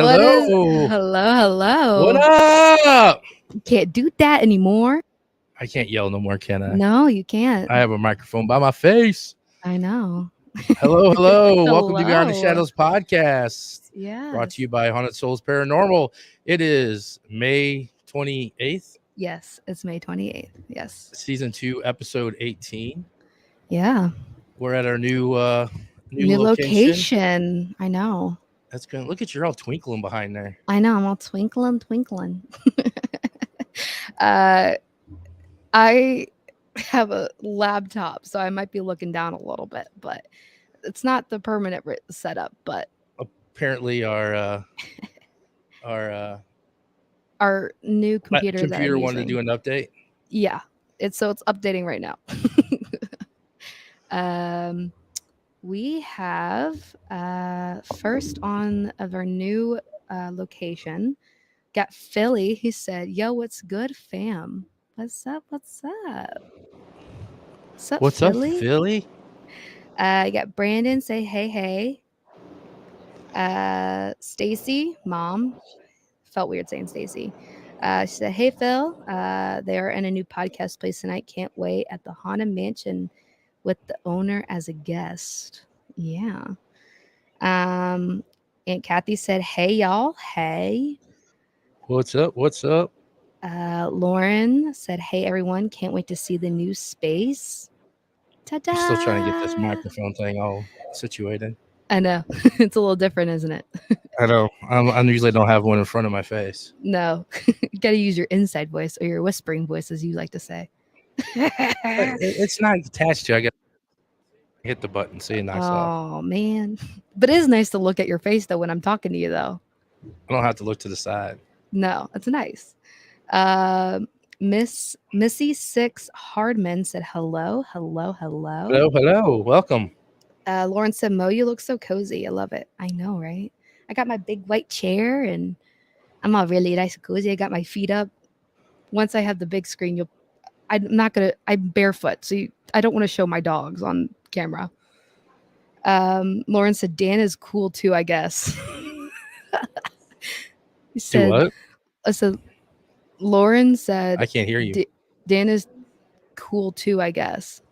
What is Hello. What hello? up? Can't do that anymore. I can't yell no more, can I? No, you can't. I have a microphone by my face. I know. Hello. Welcome to Beyond the Hello. Shadows podcast. Brought to Yes. you by Haunted Souls Paranormal. It is May 28th, Yes, it's May 28th. Yes. season 2, episode 18. Yeah. We're at our new New location. location. I know. That's good. Look at you're all twinkling behind there. I know. I'm all twinkling. I have a laptop, so I might be looking down a little bit, but it's not the permanent setup. But Apparently our new computer that I'm wanted to using. do an update. Yeah, it's updating right now. We have first on of our new location, got Philly. He said, "Yo, what's good, fam? What's up? What's up? What's Philly? up, Philly? I got Brandon say, hey. Stacy, mom, felt weird saying Stacy. She said, "Hey Phil, they are in a new podcast place tonight. Can't wait at the Haunted Mansion with the owner as a guest." Yeah. Aunt Kathy said, "Hey y'all, hey." What's up? Lauren said, "Hey everyone, can't wait to see the new space." Ta-da! I'm still trying to get this microphone thing all situated. I know. It's a little different, isn't it? I know. I usually don't have one in front of my face. No. You got to use your inside voice or your whispering voice, as you like to say. It's not attached to. I got to hit the button, see it knocks off. Oh, man. But it is nice to look at your face, though, when I'm talking to you, though. I don't have to look to the side. No, it's nice. Missy 6 Hardman said, hello. Hello. Welcome. Lauren said, Mo, you look so cozy. I love it. I know, right? I got my big white chair and I'm all really nice and cozy. I got my feet up. Once I have the big screen, I'm barefoot, so I don't want to show my dogs on camera. Lauren said, Dan is cool too, I guess. He said, what? I said, Lauren said, I can't hear you. Dan is cool too, I guess.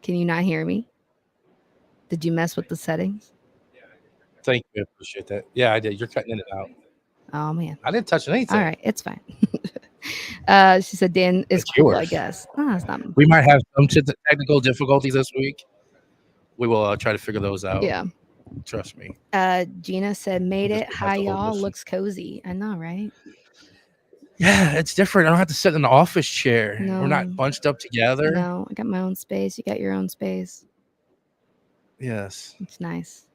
Can you not hear me? Did you mess with the settings? Thank you. I appreciate that. Yeah, I did. You're cutting it out. Oh, man. I didn't touch anything. All right. It's fine. She said, Dan is It's cool, yours. I guess. Oh, it's not. We might have some technical difficulties this week. We will try to figure those out. Yeah. Trust me. Gina said, made it. Hi, y'all. Looks cozy. I know, right? Yeah, it's different. I don't have to sit in an office chair. No. We're not bunched up together. No, I got my own space. You got your own space. Yes. It's nice.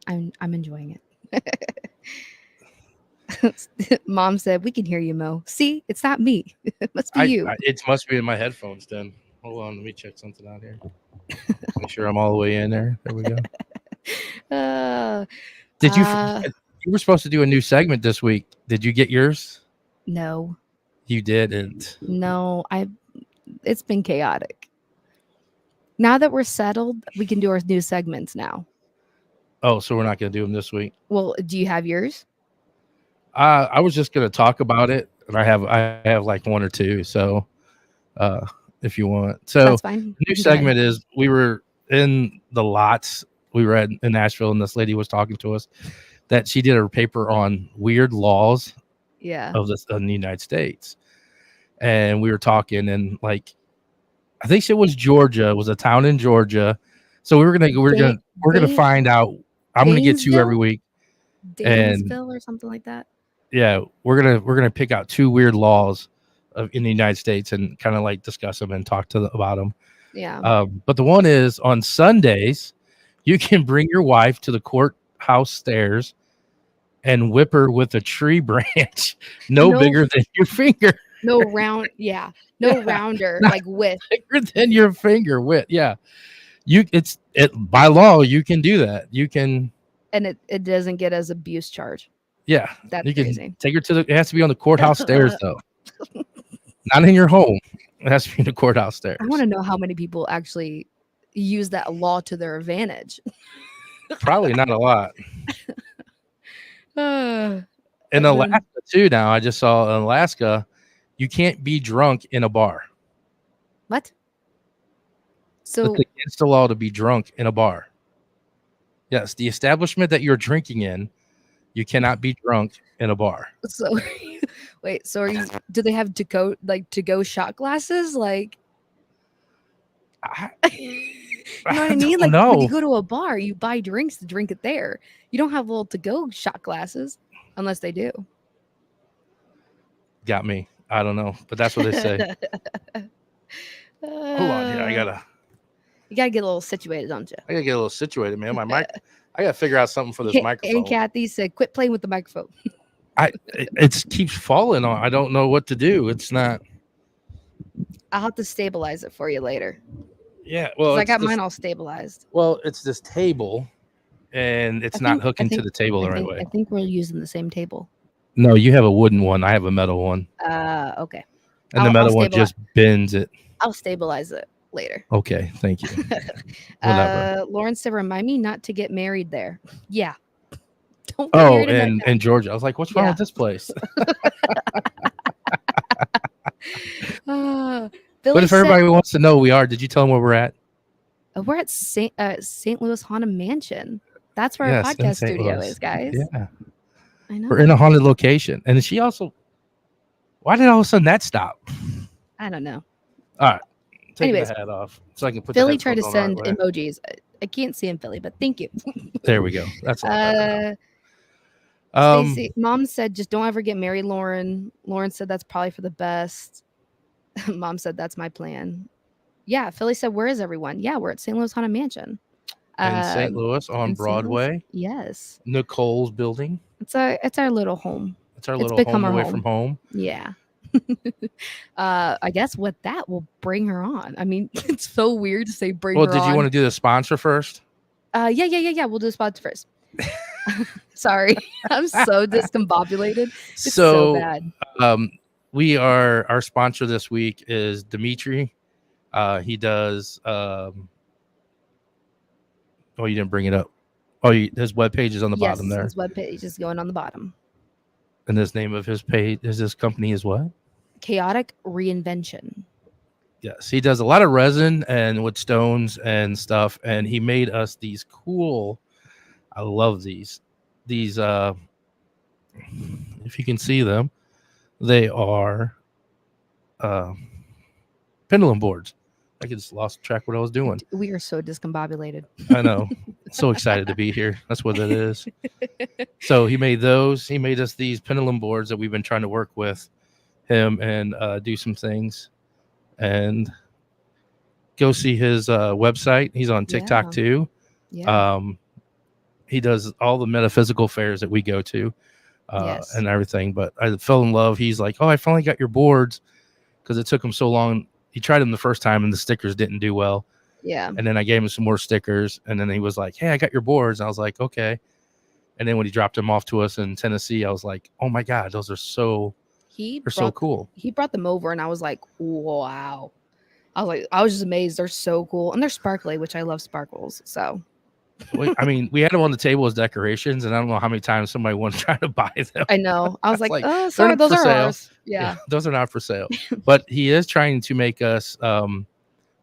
I'm enjoying it. Mom said, we can hear you, Mo. See, it's not me. It must be you. It must be in my headphones then. Hold on, let me check something out here. Make sure I'm all the way in there. There we go. Did you? You were supposed to do a new segment this week. Did you get yours? No. You didn't. No, it's been chaotic. Now that we're settled, we can do our new segments now. Oh, so we're not going to do them this week? Well, do you have yours? I was just going to talk about it, and I have like one or two. So, if you want, so that's fine. The new segment is we were in the lots. We were in Nashville, and this lady was talking to us that she did a paper on weird laws. Yeah. Of the United States, and we were talking, and like, I think it was Georgia. It was a town in Georgia. So we're gonna find out. I'm gonna get two every week. Dansville or something like that. Yeah, we're gonna pick out two weird laws in the United States and kind of like discuss them and talk about them. Yeah. But the one is on Sundays, you can bring your wife to the courthouse stairs and whip her with a tree branch, no bigger than your finger. No round, yeah. No rounder, like width. Bigger than your finger width. Yeah. By law, you can do that. You can. And it doesn't get as abuse charge. Yeah. That's you can crazy. Take her it has to be on the courthouse stairs though. Not in your home. It has to be in the courthouse stairs. I want to know how many people actually use that law to their advantage. Probably not a lot. In Alaska too. Now I just saw in Alaska, you can't be drunk in a bar. What? So it's against the law to be drunk in a bar. Yes, the establishment that you're drinking in, you cannot be drunk in a bar. So wait, so do they have to go shot glasses? Like you know what I mean? Like when you go to a bar, you buy drinks to drink it there. You don't have little to-go shot glasses unless they do. Got me. I don't know, but that's what they say. Hold on here. You gotta get a little situated, don't you? I gotta get a little situated, man. My mic. I gotta figure out something for this microphone. And Kathy said, "Quit playing with the microphone." It keeps falling on. I don't know what to do. It's not. I'll have to stabilize it for you later. Yeah, well, I got mine all stabilized. Well, it's this table, and it's not hooking to the table the right way. I think we're using the same table. No, you have a wooden one. I have a metal one. Okay. And the metal one just bends it. I'll stabilize it later. Okay, thank you. Lauren said, "Remind me not to get married there." Yeah. Don't get married in Georgia. I was like, what's wrong with this place? But if everybody wants to know, did you tell them where we're at? We're at St. Louis Haunted Mansion. That's where our podcast studio is, guys. Yeah. I know. We're in a haunted location. And she also, why did all of a sudden that stop? I don't know. All right. Anyways, the hat off so I can put Philly tried to send emojis. I can't see him, Philly, but thank you. There we go. That's Stacey, Mom said, "Just don't ever get married, Lauren." Lauren said that's probably for the best. Mom said that's my plan. Yeah, Philly said, "Where is everyone?" Yeah, we're at St. Louis Haunted Mansion. In St. Louis on Broadway. Yes. Nicole's building. It's our little home. It's our little home away from home. Yeah. I guess with that we'll bring her on. I mean, it's so weird to say bring her on. Well, did you want to do the sponsor first? Yeah. We'll do the sponsor first. Sorry, I'm so discombobulated. It's so bad. Our sponsor this week is Dimitri. He does. Oh, you didn't bring it up. Oh, his webpage is on the bottom there. His webpage is going on the bottom. And the name of his page is this company is what? Chaotic Reinvention. Yes, he does a lot of resin and wood stones and stuff, and he made us these cool. I love these. These, if you can see them, they are pendulum boards. I just lost track what I was doing. We are so discombobulated. I know. So excited to be here. That's what it is. So he made those. He made us these pendulum boards that we've been trying to work with him and do some things. And go see his website. He's on TikTok too. Yeah. He does all the metaphysical fairs that we go to and everything. But I fell in love. He's like, "Oh, I finally got your boards," because it took him so long. He tried them the first time and the stickers didn't do well. Yeah. And then I gave him some more stickers. And then he was like, "Hey, I got your boards." And I was like, "Okay." And then when he dropped them off to us in Tennessee, I was like, "Oh my God, those are so cool." He brought them over and I was like, "Wow." I was just amazed. They're so cool. And they're sparkly, which I love sparkles. So I mean, we had them on the table as decorations, and I don't know how many times somebody wanted to try to buy them. I know. I was like, "Oh, sorry, those are ours." Yeah, those are not for sale. But he is trying to make us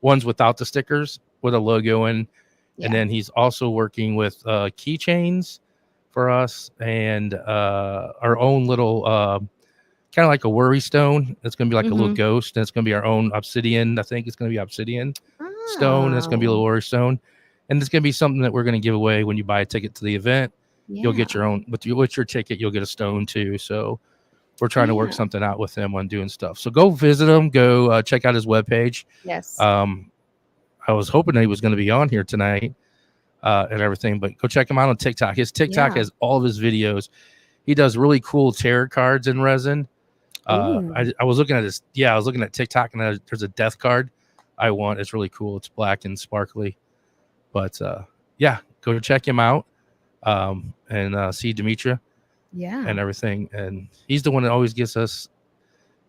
ones without the stickers with a logo in. Yeah. And then he's also working with keychains for us and our own little kind of like a worry stone. It's going to be like a little ghost, and it's going to be our own obsidian. I think it's going to be obsidian stone, and it's going to be a little worry stone. And it's going to be something that we're going to give away when you buy a ticket to the event. Yeah. You'll get your own, with your ticket, you'll get a stone too. So we're trying to work something out with him on doing stuff. So go visit him. Go check out his webpage. Yes. I was hoping that he was going to be on here tonight and everything, but go check him out on TikTok. His TikTok has all of his videos. He does really cool tarot cards in resin. I was looking at his, I was looking at TikTok, and there's a death card I want. It's really cool. It's black and sparkly. But go check him out and see Demetra and everything. And he's the one that always gets us.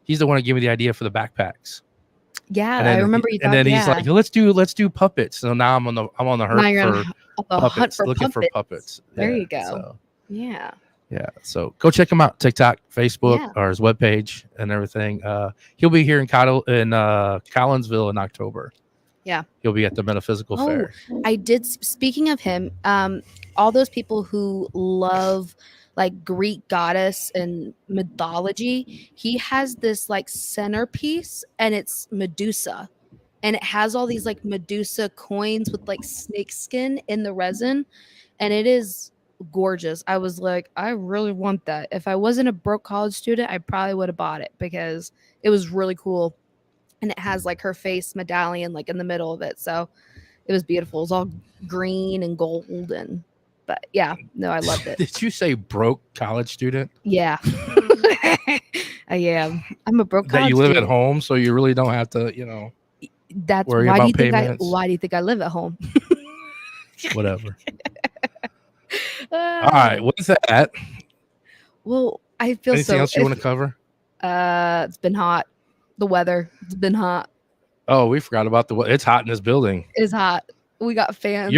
He's the one that gave me the idea for the backpacks. Yeah, And I then remember you and talking. then he's Yeah. like, let's do puppets. So now I'm on the Now hunt you're for on the hunt puppets, for looking for puppets. puppets. There Yeah. you go. So Yeah. yeah. So go check him out. TikTok, Facebook, Yeah. or his webpage and everything. He'll be here in Collinsville in October. Yeah. He'll be at the Metaphysical Fair. I did. Speaking of him, all those people who love like Greek goddess and mythology, he has this like centerpiece, and it's Medusa, and it has all these like Medusa coins with like snake skin in the resin, and it is gorgeous. I was like, I really want that. If I wasn't a broke college student, I probably would have bought it because it was really cool. And it has like her face medallion like in the middle of it. So it was beautiful. It was all green and gold, and but yeah, no, I loved it. Did you say broke college student? Yeah. I am. I'm a broke That college you live student. at home, so you really don't have to, That's worry why do you about think payments? why do you think I live at home? Whatever. All right, what's that? Well, I feel Anything so. else you want to cover? It's been hot. The weather. It's been hot. Oh, we forgot about it's hot in this building. It's hot. We got fans.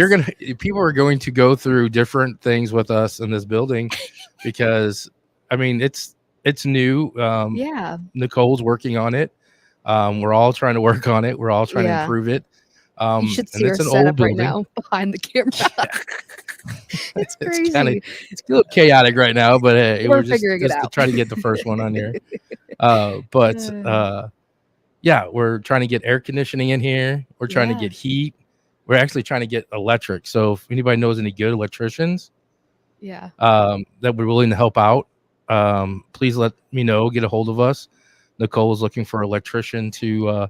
People are going to go through different things with us in this building because I mean it's new. Yeah. Nicole's working on it. We're all trying to work on it. We're all trying to improve it. You should see our setup right now behind the camera. It's crazy. It's a little chaotic right now, but we're figuring it out to try to get the first one on here. Yeah, we're trying to get air conditioning in here. We're trying to get heat. We're actually trying to get electric. So if anybody knows any good electricians, that we're willing to help out, please let me know. Get a hold of us. Nicole is looking for an electrician to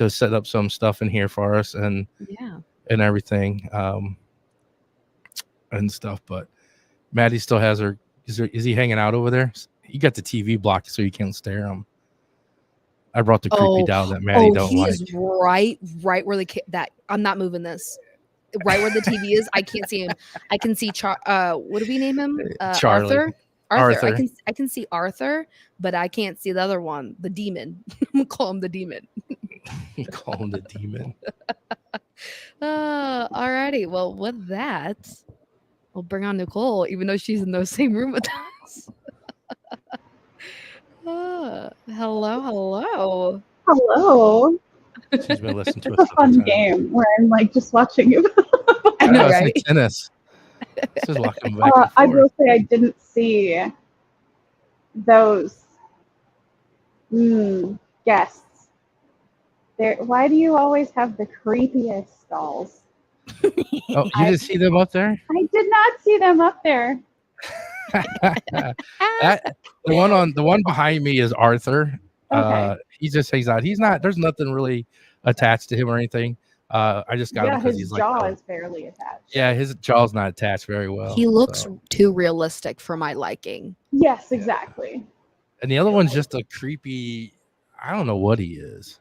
set up some stuff in here for us and everything and stuff. But Maddie still has her. Is he hanging out over there? He got the TV blocked so you can't stare him. I brought the creepy doll that Maddie don't like. He is right where that I'm not moving this. Right where the TV is, I can't see him. I can see what do we name him? Charlie. Arthur. I can see Arthur, but I can't see the other one, the demon. I'm gonna call him the demon. You call him the demon. Alrighty. Well, with that, we'll bring on Nicole, even though she's in the same room with us. Hello. She's been listening to us. It's a fun game where I'm like just watching you. I know, it's right? like tennis. This is walking back and forth. I will say I didn't see those guests. Why do you always have the creepiest dolls? Oh, you didn't see them up there? I did not see them up there. The one behind me is Arthur. Okay. He just hangs out. He's not. There's nothing really attached to him or anything. I just got him because his jaw is barely attached. Yeah, his jaw's not attached very well. He looks too realistic for my liking. Yes, exactly. And the other one's just a creepy. I don't know what he is.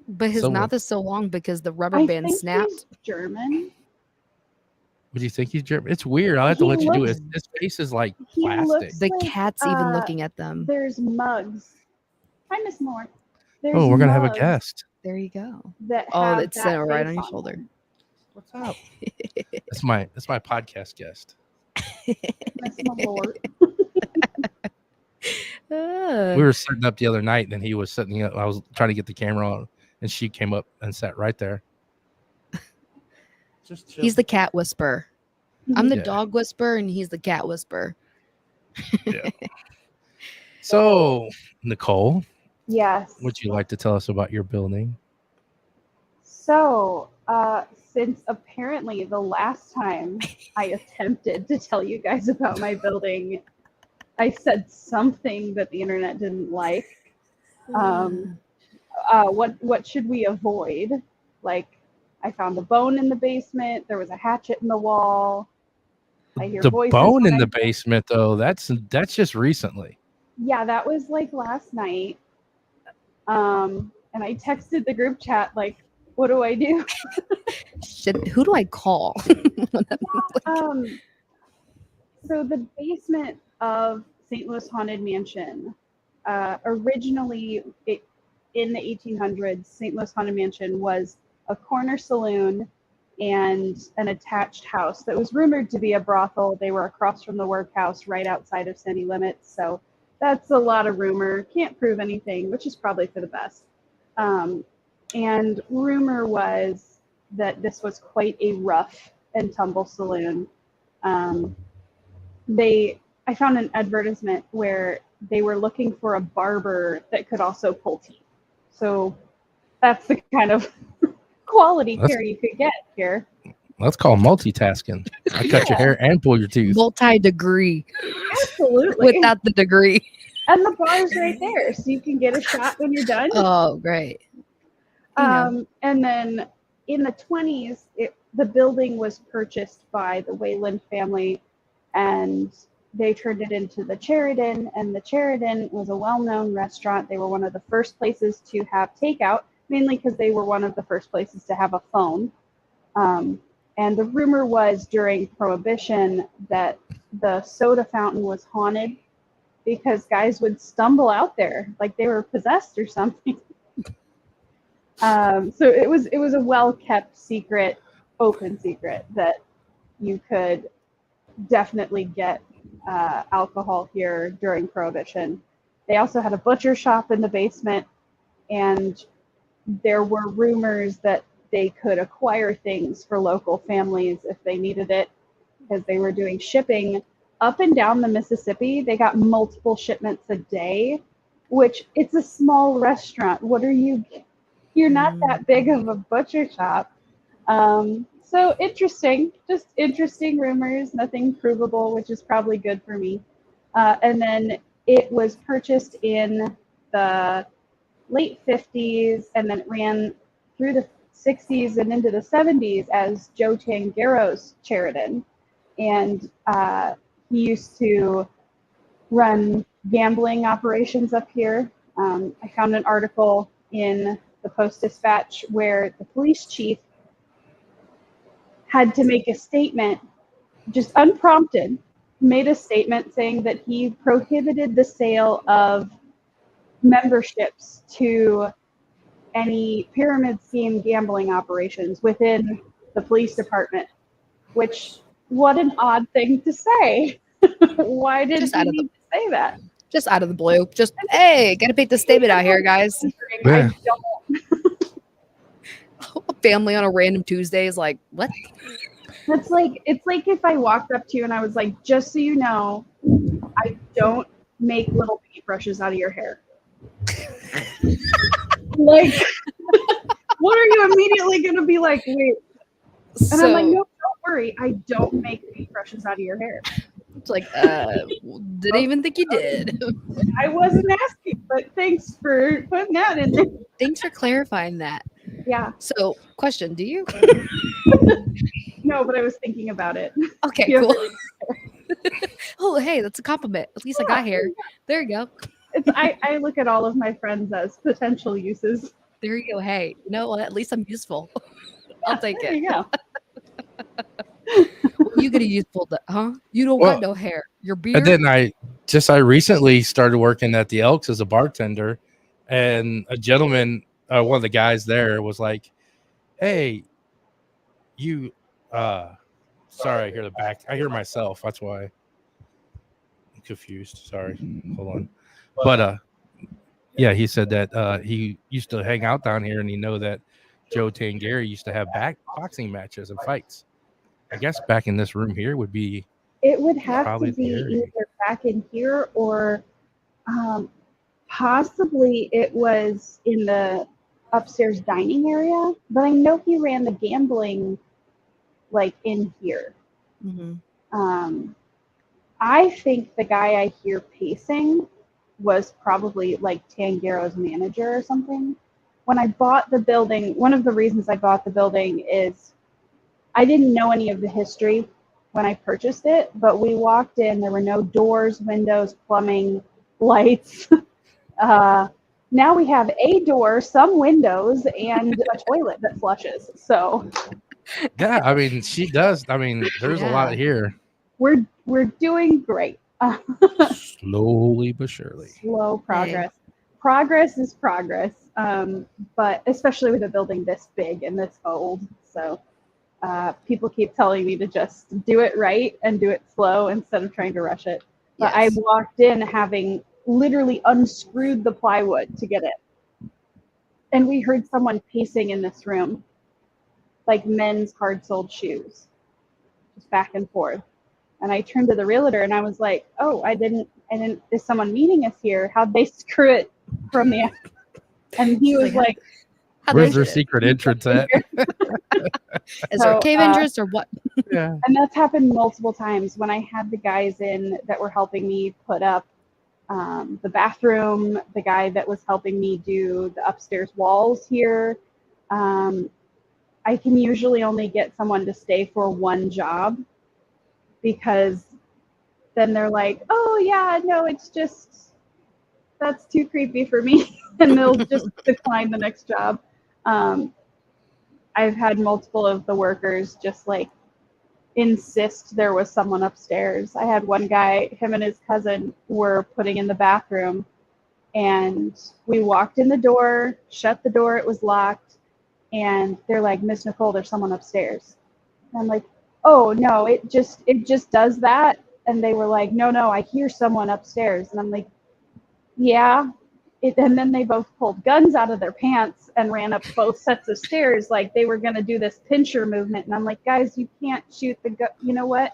But his mouth is so long because the rubber band snapped. He's German. Would you think he's German? It's weird. I'll have to let you do it. His face is like plastic. The cat's even looking at them. There's mugs. Hi, Miss Moore. We're gonna have a guest. There you go. It's sitting right on your shoulder. What's up? That's my podcast guest. That's my Lord. We were setting up the other night, and he was setting up. I was trying to get the camera on, and she came up and sat right there. Just chill. He's the cat whisperer. I'm the dog whisperer, and he's the cat whisperer. Yeah. So, Nicole. Yes. Would you like to tell us about your building? So, since apparently the last time I attempted to tell you guys about my building, I said something that the internet didn't like. What should we avoid? Like, I found a bone in the basement. There was a hatchet in the wall. I hear voices. The bone in the basement, though. That's just recently. Yeah, that was like last night. And I texted the group chat like, what do I do? Who do I call? So the basement of St. Louis Haunted Mansion, originally it in the 1800s, St. Louis Haunted Mansion was a corner saloon and an attached house that was rumored to be a brothel. They were across from the workhouse right outside of city limits. So that's a lot of rumor. Can't prove anything, which is probably for the best. And rumor was that this was quite a rough and tumble saloon. I found an advertisement where they were looking for a barber that could also pull teeth. So that's the kind of quality care you could get here. That's called multitasking. I cut your hair and pull your teeth. Multi-degree. Absolutely. Without the degree. And the bar's right there, so you can get a shot when you're done. Oh, great. And then in the 20s, the building was purchased by the Wayland family, and they turned it into the Sheridan. And the Sheridan was a well-known restaurant. They were one of the first places to have takeout, mainly because they were one of the first places to have a phone. And the rumor was during Prohibition that the soda fountain was haunted because guys would stumble out there like they were possessed or something. So it was a well-kept secret, open secret, that you could definitely get alcohol here during Prohibition. They also had a butcher shop in the basement, and there were rumors that they could acquire things for local families if they needed it, because they were doing shipping up and down the Mississippi. They got multiple shipments a day, which it's a small restaurant. You're not that big of a butcher shop. So interesting, just interesting rumors, nothing provable, which is probably good for me. And then it was purchased in the late 50s, and then it ran through the 60s and into the 70s as Joe Tangero's Sheridan. And he used to run gambling operations up here. I found an article in the Post-Dispatch where the police chief had to make a statement, just unprompted, made a statement saying that he prohibited the sale of memberships to any pyramid scheme gambling operations within the police department, which, what an odd thing to say. Why did he need to say that? Just out of the blue. Just, hey, gotta make the statement out here, guys. Yeah. I don't. A family on a random Tuesday is like, what? It's like if I walked up to you and I was like, just so you know, I don't make little paintbrushes out of your hair. Like, what are you immediately going to be like, wait? And I'm like, no, don't worry. I don't make paintbrushes out of your hair. It's like, didn't even think you did. I wasn't asking, but thanks for putting that in there. Thanks for clarifying that. Yeah. So, question, do you? No, but I was thinking about it. Okay, Yeah. cool. Oh, hey, that's a compliment. At least I got hair. There you go. I look at all of my friends as potential uses. There you go. Hey, well, at least I'm useful. I'll take There it. you go. You get a useful, huh? You don't got no hair. Your beard. And then I recently started working at the Elks as a bartender, and a gentleman, one of the guys there, was like, "Hey, you." Sorry, I hear the back. I hear myself. That's why I'm confused. Sorry. Hold on. But yeah, he said that he used to hang out down here, and he know that Joe Tangeri used to have boxing matches and fights. I guess back in this room here would be. It would have probably to be the area. either back in here or possibly it was in the upstairs dining area. But I know he ran the gambling like in here. Mm-hmm. I think the guy I hear pacing was probably like Tangero's manager or something. When I bought the building, one of the reasons I bought the building is I didn't know any of the history when I purchased it, but we walked in, there were no doors, windows, plumbing, lights. Now we have a door, some windows, and a toilet that flushes. So Yeah, I mean, she does. I mean, there's a lot here. we're doing great. Slowly but surely. Slow progress. Progress is progress. but especially with a building this big and this old. So people keep telling me to just do it right and do it slow instead of trying to rush it. But I walked in having literally unscrewed the plywood to get it. And we heard someone pacing in this room, like men's hard-soled shoes, just back and forth. And I turned to the realtor and I was like, oh, I didn't, is someone meeting us here? How'd they screw it from the, and he was like, where's their secret entrance at? Is there a cave entrance or what? Yeah. And that's happened multiple times when I had the guys in that were helping me put up the bathroom, the guy that was helping me do the upstairs walls here. I can usually only get someone to stay for one job because then they're like, oh yeah, no, it's just, that's too creepy for me. And they'll just decline the next job. I've had multiple of the workers just like insist there was someone upstairs. I had one guy, him and his cousin were putting in the bathroom and we walked in the door, shut the door, it was locked. And they're like, Miss Nicole, there's someone upstairs. And I'm like, oh no, it just does that. And they were like, no, I hear someone upstairs. And I'm like, yeah. And then they both pulled guns out of their pants and ran up both sets of stairs like they were going to do this pincher movement. And I'm like, guys, you can't shoot the gun. You know what?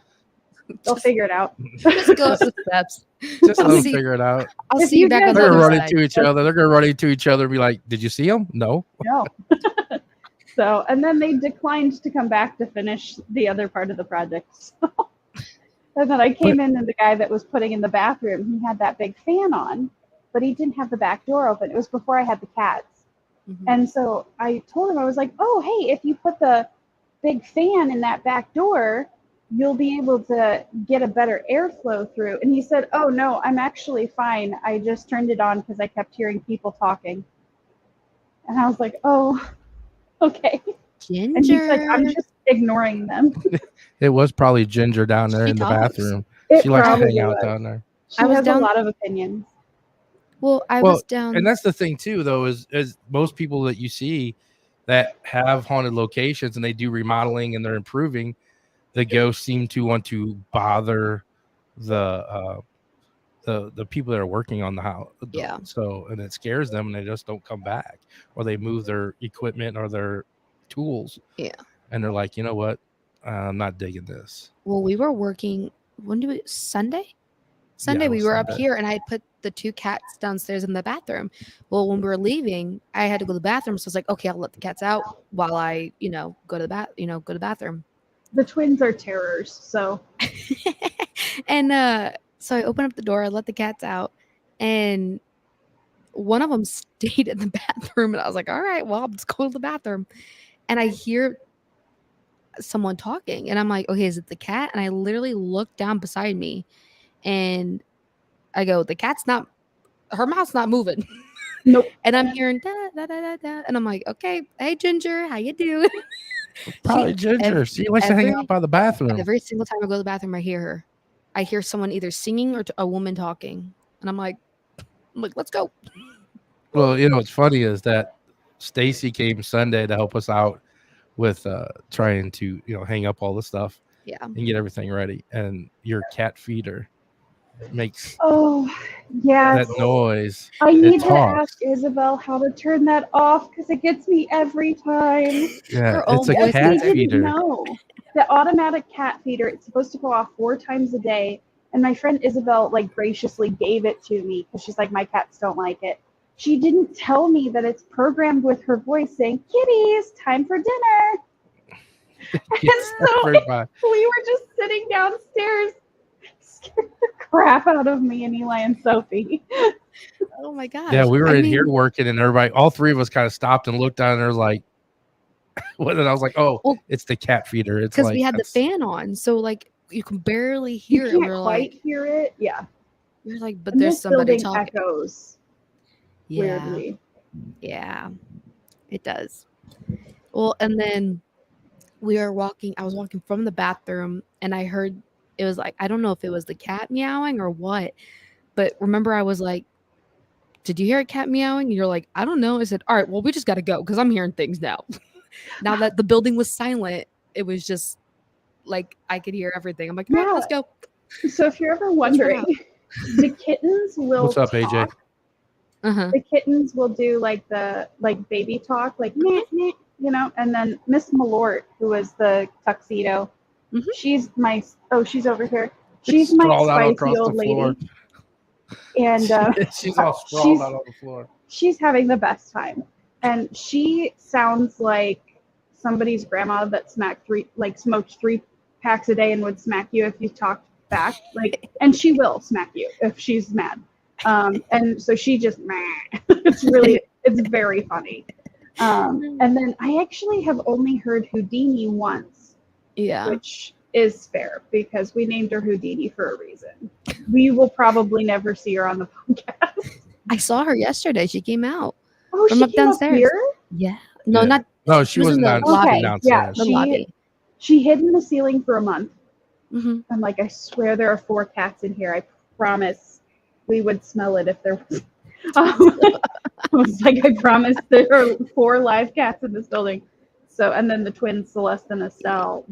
They'll figure it out. Just go up the steps. Just let them figure it out. I'll see you back on the other side. They're going to run into each other. They're going to run into each other and be like, did you see him? No. So, and then they declined to come back to finish the other part of the project. So, and then I came in and the guy that was putting in the bathroom, he had that big fan on, but he didn't have the back door open. It was before I had the cats. Mm-hmm. And so I told him, I was like, oh, hey, if you put the big fan in that back door, you'll be able to get a better airflow through. And he said, oh, no, I'm actually fine. I just turned it on because I kept hearing people talking. And I was like, oh, okay. Ginger. And he's like, I'm just ignoring them. It was probably Ginger down there in the bathroom. She likes to hang out down there. She has a lot of opinions. Well, I was down. And that's the thing too, though, is most people that you see that have haunted locations and they do remodeling and they're improving, the ghosts seem to want to bother the people that are working on the house. Yeah. So, and it scares them and they just don't come back, or they move their equipment or their tools. Yeah. And they're like, you know what? I'm not digging this. Well, we were working, Sunday? Sunday, we were up here and I had put the 2 cats downstairs in the bathroom. Well, when we were leaving, I had to go to the bathroom. So I was like, okay, I'll let the cats out while I, go to the bathroom. The twins are terrors. So, and, so I opened up the door, I let the cats out, and one of them stayed in the bathroom. And I was like, all right, well, I'll just go to the bathroom. And I hear someone talking. And I'm like, okay, is it the cat? And I literally look down beside me. And I go, the cat's not, her mouth's not moving. Nope. And I'm hearing da, da, da, da, da. And I'm like, okay, hey, Ginger, how you doing? Probably Ginger. She likes to hang out by the bathroom. Every single time I go to the bathroom, I hear her. I hear someone either singing or a woman talking. And I'm like, let's go. Well, what's funny is that Stacy came Sunday to help us out with trying to, hang up all the stuff. Yeah. And get everything ready. And your cat feeder makes that noise. I need to ask Isabel how to turn that off because it gets me every time. Yeah, it's a cat feeder. No, the automatic cat feeder. It's supposed to go off 4 times a day, and my friend Isabel graciously gave it to me because she's like, my cats don't like it. She didn't tell me that it's programmed with her voice saying, "Kitties, time for dinner." And so we were just sitting downstairs. Scared the crap out of me and Eli and Sophie. Oh my gosh. Yeah, we were here working and everybody, all 3 of us kind of stopped and looked down and there like, what? And I was like, it's the cat feeder. It's because we had the fan on. So you can barely hear it. We're quite hear it. Yeah. You're like, but there's somebody talking. Echoes. Yeah. Weirdly. Yeah, it does. Well, and then I was walking from the bathroom and I heard, it was like, I don't know if it was the cat meowing or what, but remember I was like, did you hear a cat meowing? And you're like, I don't know. I said, all right, well, we just got to go because I'm hearing things now. Now that the building was silent, it was just like I could hear everything. I'm like, all right, let's go. So if you're ever wondering, the kittens will What's up, talk. AJ? The kittens will do like the baby talk, like meh, meh, you know. And then Miss Malort, who was the tuxedo, she's she's over here. She's my spicy old lady. And she's all sprawled out on the floor. She's having the best time, and she sounds like somebody's grandma that smoked 3 packs a day and would smack you if you talked back. And she will smack you if she's mad. And so she just it's very funny. And then I actually have only heard Houdini once. Yeah. Which is fair because we named her Houdini for a reason. We will probably never see her on the podcast. I saw her yesterday. She came out. Oh, from she up came downstairs. Up here? Yeah. No, not. No, she was not downstairs. Yeah, the lobby. She hid in the ceiling for a month. Mm-hmm. I'm like, I swear there are 4 cats in here. I promise we would smell it if there was. I was like, I promise there are 4 live cats in this building. So, and then the twins, Celeste and Estelle,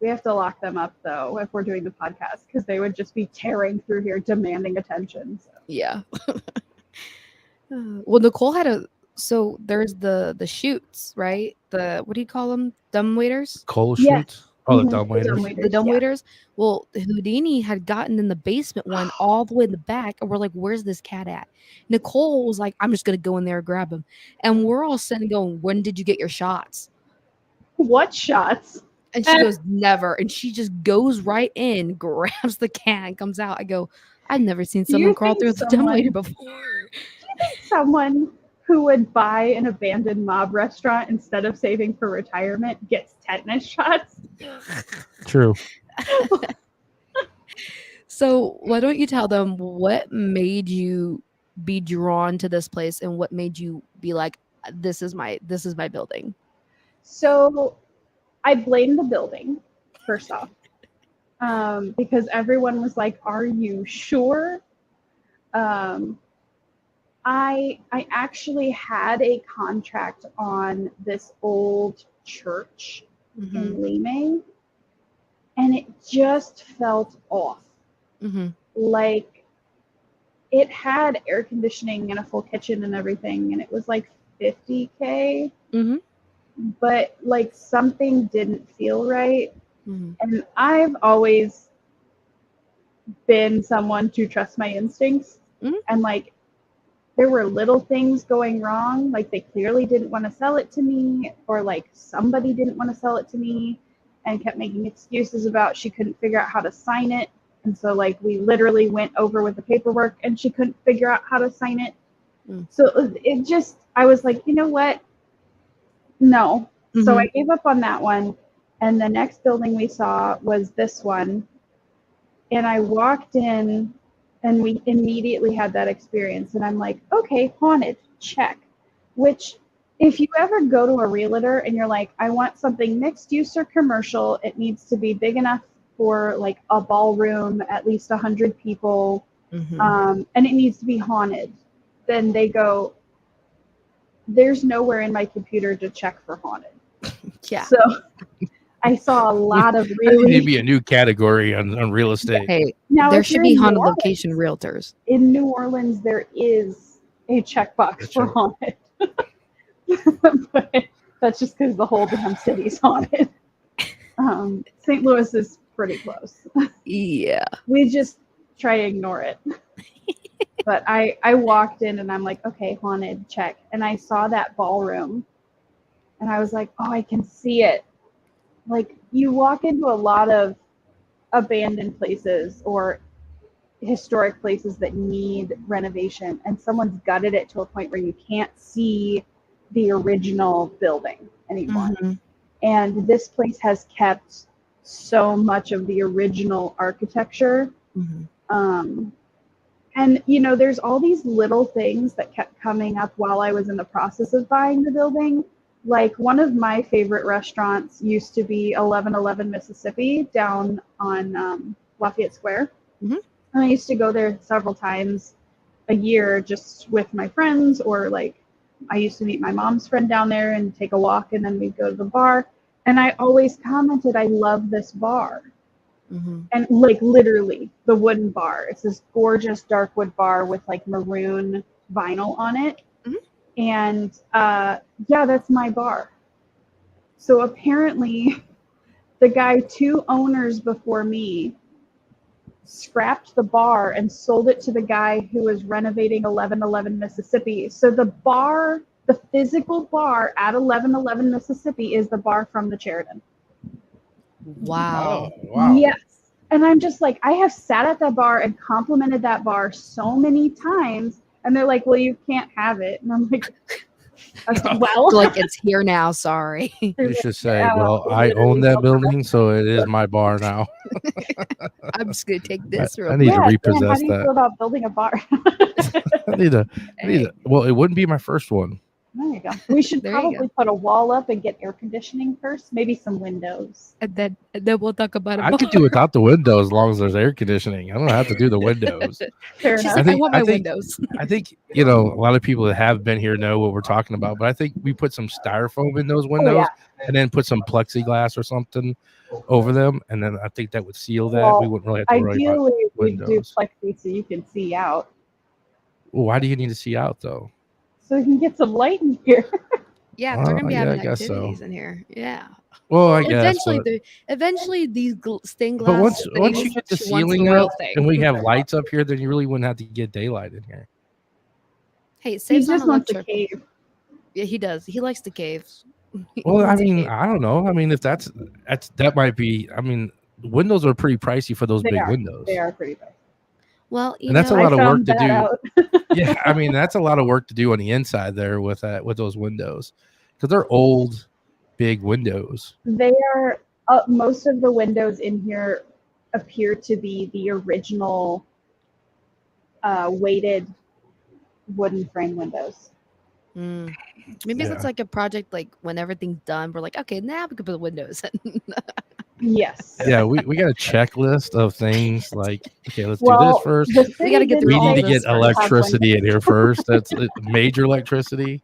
we have to lock them up though if we're doing the podcast because they would just be tearing through here demanding attention. So. Yeah. Well, Nicole had so there's the shoots, right? The what do you call them? Dumb waiters? Coal shoots? Oh, the dumb waiters. The dumb waiters. Well, Houdini had gotten in the basement one all the way in the back, and we're like, "Where's this cat at?" Nicole was like, "I'm just gonna go in there and grab him," and we're all sitting going, "When did you get your shots?" What shots? And she goes, "Never," and she just goes right in, grabs the cat, and comes out. I go, "I've never seen someone crawl through the dumb waiter before." Do you think someone who would buy an abandoned mob restaurant instead of saving for retirement gets tetanus shots? True. So why don't you tell them what made you be drawn to this place and what made you be like, this is my building? So I blame the building, first off, because everyone was like, are you sure? I actually had a contract on this old church in Limay, and it just felt off. Like it had air conditioning and a full kitchen and everything, and it was like $50K, but like something didn't feel right. And I've always been someone to trust my instincts, and like there were little things going wrong, like they clearly didn't want to sell it to me, or like somebody didn't want to sell it to me and kept making excuses about she couldn't figure out how to sign it. And so like we literally went over with the paperwork and she couldn't figure out how to sign it. So it just, I was like, you know what? No. So I gave up on that one. And the next building we saw was this one. And I walked in and we immediately had that experience. And I'm like, okay, haunted, check. Which if you ever go to a realtor and you're like, I want something mixed use or commercial, it needs to be big enough for like a ballroom, at least 100 people, and it needs to be haunted. Then they go, there's nowhere in my computer to check for haunted. Yeah. So I saw a lot of really. I think it'd be a new category on real estate. Hey, now there should be haunted Orleans, location realtors. In New Orleans, there is a checkbox for haunted. But that's just because the whole damn city's haunted. St. Louis is pretty close. Yeah. We just try to ignore it. But I walked in and I'm like, okay, haunted, check. And I saw that ballroom and I was like, oh, I can see it. Like you walk into a lot of abandoned places or historic places that need renovation and someone's gutted it to a point where you can't see the original building anymore. And this place has kept so much of the original architecture. And, you know, there's all these little things that kept coming up while I was in the process of buying the building. Like one of my favorite restaurants used to be 1111 Mississippi down on Lafayette Square. And I used to go there several times. a year just with my friends, or like I used to meet my mom's friend down there and take a walk, and then we'd go to the bar. And I always commented, I love this bar. Mm-hmm. And like literally the wooden bar. It's this gorgeous dark wood bar with like maroon vinyl on it. Mhm. And yeah, that's my bar. So apparently the guy 2 owners before me scrapped the bar and sold it to the guy who was renovating 1111 Mississippi. So the bar, the physical bar at 1111 Mississippi is the bar from the Sheridan. Wow. Oh, wow. Yes. And I'm just like, I have sat at that bar and complimented that bar so many times. And they're like, well, you can't have it. And I'm like, well, Like, it's here now. Sorry. You should say, well, I own that building, so it is my bar now. I'm just gonna take this I need to Dan, repossess how do you that. feel about building a bar? I need to. Well, it wouldn't be my first one. There you go. We should There you probably put a wall up and get air conditioning first, maybe some windows. And then we'll talk about it. I could do without the windows as long as there's air conditioning. I don't have to do the windows. Fair She's enough. like, I want my windows. I think, a lot of people that have been here know what we're talking about, but I think we put some styrofoam in those windows and then put some plexiglass or something over them. And then I think that would seal that. Well, we wouldn't really have to worry ideally, about we do windows. plexi so you can see out. Well, why do you need to see out though? So you can get some light in here. Yeah, they're gonna be having I guess so. activities in here. Yeah. Well, I guess. Eventually, these stained glass. But once you things, get the she wants ceiling real up thing. and we have lights up here, then you really wouldn't have to get daylight in here. Hey, He saves on just wants a electric. cave. Yeah, he does. He likes the caves. Well, I Wants a mean, cave. I don't know. I mean, if that might be. I mean, windows are pretty pricey for those They big are. windows. They are pretty big. Well, you And that's know, a lot of work found to that do. out. Yeah, I mean, that's a lot of work to do on the inside there with those windows, because they're old, big windows. They are, most of the windows in here appear to be the original weighted wooden frame windows. Maybe if it's Yeah. like a project, like when everything's done, we're like, okay, now we can put the windows in. Yes. Yeah, we got a checklist of things like, okay, let's do Well, this first. the We gotta city get didn't through We all need to say get this first. electricity in here first. That's major electricity.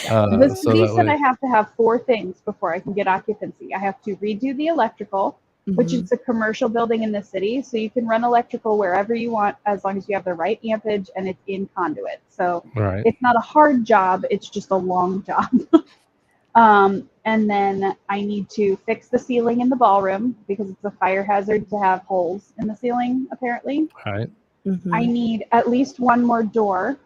The So city that said way, I have to have 4 things before I can get occupancy. I have to redo the electrical, which Mhm. is a commercial building in the city, so you can run electrical wherever you want as long as you have the right ampage and it's in conduit. So right. it's not a hard job, it's just a long job. And then I need to fix the ceiling in the ballroom because it's a fire hazard to have holes in the ceiling, apparently. Right. Mhm. I need at least 1 more door,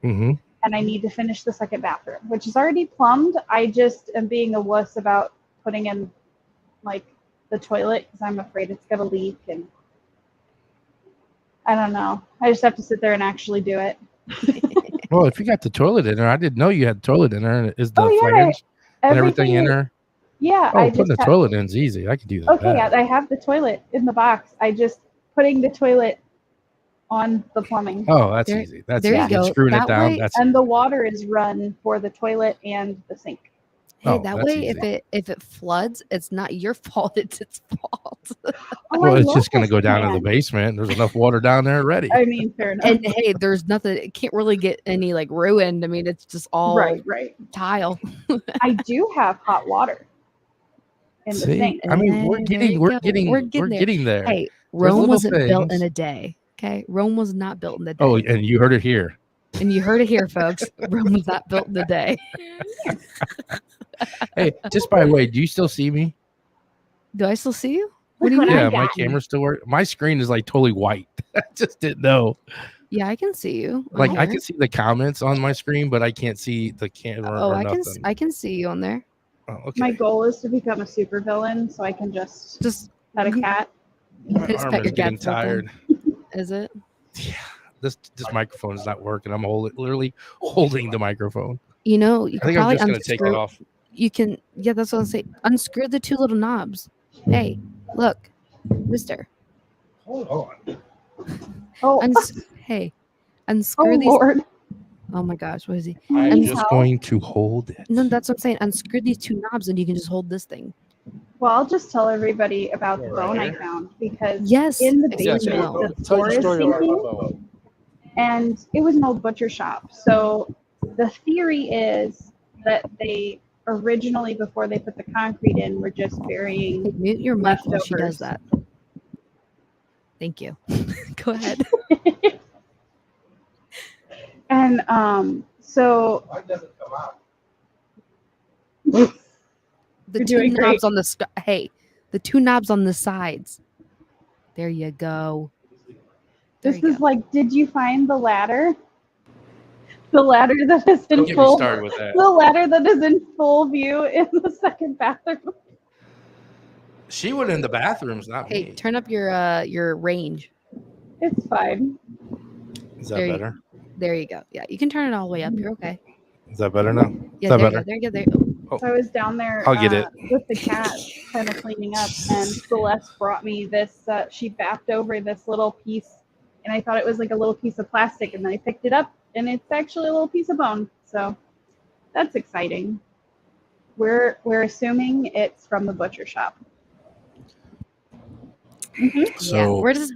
Mm-hmm. and I need to finish the second bathroom, which is already plumbed. I just am being a wuss about putting in like the toilet because I'm afraid it's gonna leak, and I don't know. I just have to sit there and actually do it. Well, if you got the toilet in there, I didn't know you had the toilet in there. And is the Oh, yeah, flange and everything in is- there? Yeah, Oh, I putting just the toilet in is easy. I can do that. Okay, I have the toilet in the box. I just putting the toilet on the plumbing, Oh, that's There- easy. That's there you easy. go. Screwing it That down. way- That's and the water is run for the toilet and the sink. Hey, Oh, that that's way, easy. if it floods, it's not your fault. It's its fault. Oh, well, I it's love just going to this go down to the plan. basement. There's enough water down there already. I mean, fair enough. And hey, there's nothing. It can't really get any like ruined. I mean, it's just all Right. tile. I do have hot water in the See, sink. I mean, we're There you go. getting there. Hey, There's Rome little wasn't built in things. a day. Okay, Rome was not built in a day. Oh, and you heard it here. And you heard it here, folks. Rome was not built in a day. Hey, just by the way, do you still see me? Do I still see you? What do you When mean? I Yeah, my got you. camera still works. My screen is like totally white. I just didn't know. Yeah, I can see you. on Like I here. can see the comments on my screen, but I can't see the camera Oh, or I can. nothing. I can see you on there. Oh, okay. My goal is to become a supervillain so I can just Just pet a cat. My Just arm pet is your getting cat's butt then. tired. is it? Yeah, this microphone is not working. I'm literally holding the microphone. You know, you I can think I'm probably just gonna take it unscrew. off. You can. Yeah, that's what I'm saying. Unscrew the 2 little knobs. Hey, look, Mister. Hold on. Oh, Hey, oh unscrew these. Lord. Oh my gosh, what is he? I'm And just how- going to hold it. No, that's what I'm saying. Unscrew these 2 knobs, and you can just hold this thing. Well, I'll just tell everybody about the Yeah, right bone I here. found because Yes. in the explain basement, below. the floor is sinking. and it was an old butcher shop. So the theory is that they originally, before they put the concrete in, were just burying Hey, mute your mic while she does leftovers. that. Thank you. Go ahead. And so Why does it come out? The You're two doing knobs great. on the the two knobs on the sides. There you go. There this you is go. like, did you find the ladder? The ladder that is in Don't get me full. started with that. The ladder that is in full view in the second bathroom. She went in the bathrooms, not Hey, me. turn up your range. It's fine. Is that There you- better? There you go. Yeah, you can turn it all the way up. You're okay. Is that better now? Yeah, Is that there you better? go. There you go. There. Oh, So I was down there I'll get it. with the cat, kind of cleaning up, and Celeste brought me this. She bapped over this little piece, and I thought it was like a little piece of plastic, and then I picked it up, and it's actually a little piece of bone. So that's exciting. We're assuming it's from the butcher shop. So yeah,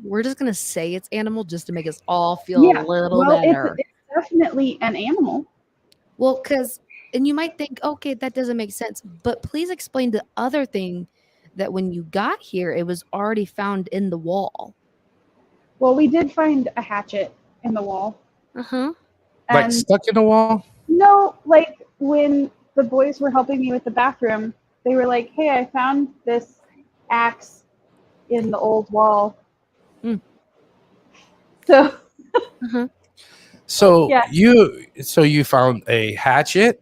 we're just gonna say it's animal just to make us all feel Yeah, a little well, better. it's definitely an animal. Well, and you might think, okay, that doesn't make sense, but please explain the other thing that when you got here, it was already found in the wall. Well, we did find a hatchet in the wall. Uh-huh. like And stuck in the wall? no, like when the boys were helping me with the bathroom, they were like, "Hey, I found this axe in the old wall." Mm. So Uh-huh. So Yeah. you found a hatchet,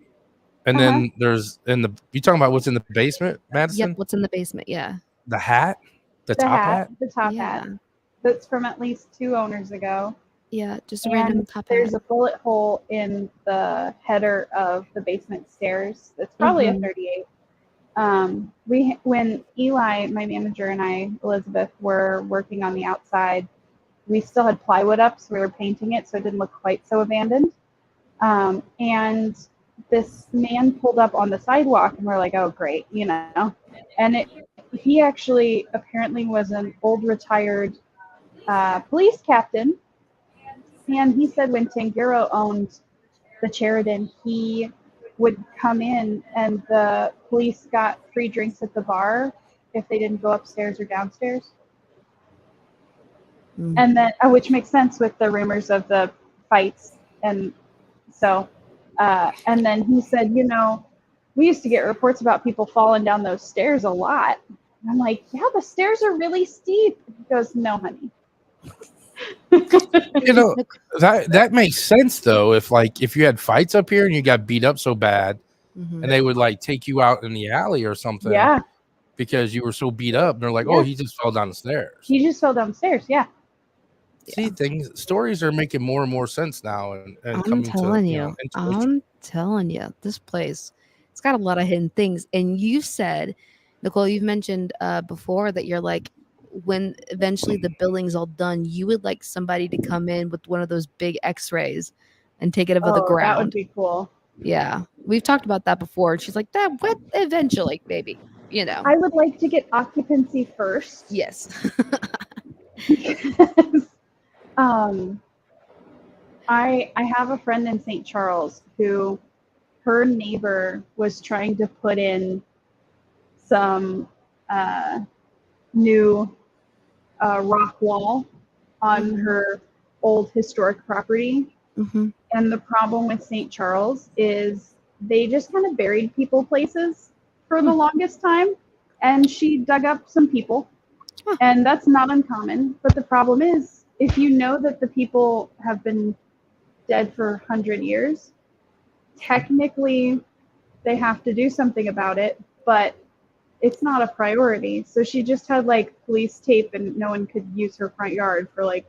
and Uh-huh. then there's you talking about what's in the basement, Madison? Yep, what's in the basement? Yeah. The hat, the the top hat, hat. the top Yeah. hat, that's from at least 2 owners ago. Yeah, just a random And top there's hat. a bullet hole in the header of the basement stairs. That's probably a Mhm. 38. When Eli, my manager, and I, Elizabeth, were working on the outside, we still had plywood up, so we were painting it so it didn't look quite so abandoned. And this man pulled up on the sidewalk, and we're like, "Oh, great," you know. And he actually apparently was an old retired police captain. And he said when Tanguero owned the Sheridan, he would come in and the police got free drinks at the bar if they didn't go upstairs or downstairs. Mm. And then, which makes sense with the rumors of the fights. And so, and then he said, you know, we used to get reports about people falling down those stairs a lot. And I'm like, yeah, the stairs are really steep. He goes, no, honey. You know, that makes sense though. If you had fights up here and you got beat up so bad, Mhm. and they would like take you out in the alley or something, Yeah, because you were so beat up, and they're like, "Oh, he just fell down the stairs." he just fell downstairs. Yeah. See, stories are making more and more sense now, and I'm coming telling to you, intuition. I'm telling you, this place, it's got a lot of hidden things. And you said, Nicole, you've mentioned before that you're like, when eventually the building's all done, you would like somebody to come in with one of those big X-rays and take it over the Oh, that would ground. be cool. Yeah, we've talked about that before. And she's like, that what eventually, maybe, you know. I would like to get occupancy first. Yes. Because I have a friend in St. Charles who her neighbor was trying to put in some new rock wall on her old historic property. Mm-hmm. And the problem with St. Charles is they just kind of buried people places for the longest time. And she dug up some people. Huh. And that's not uncommon. But the problem is, if you know that the people have been dead for 100 years, technically they have to do something about it, but it's not a priority. So she just had like police tape and no one could use her front yard for like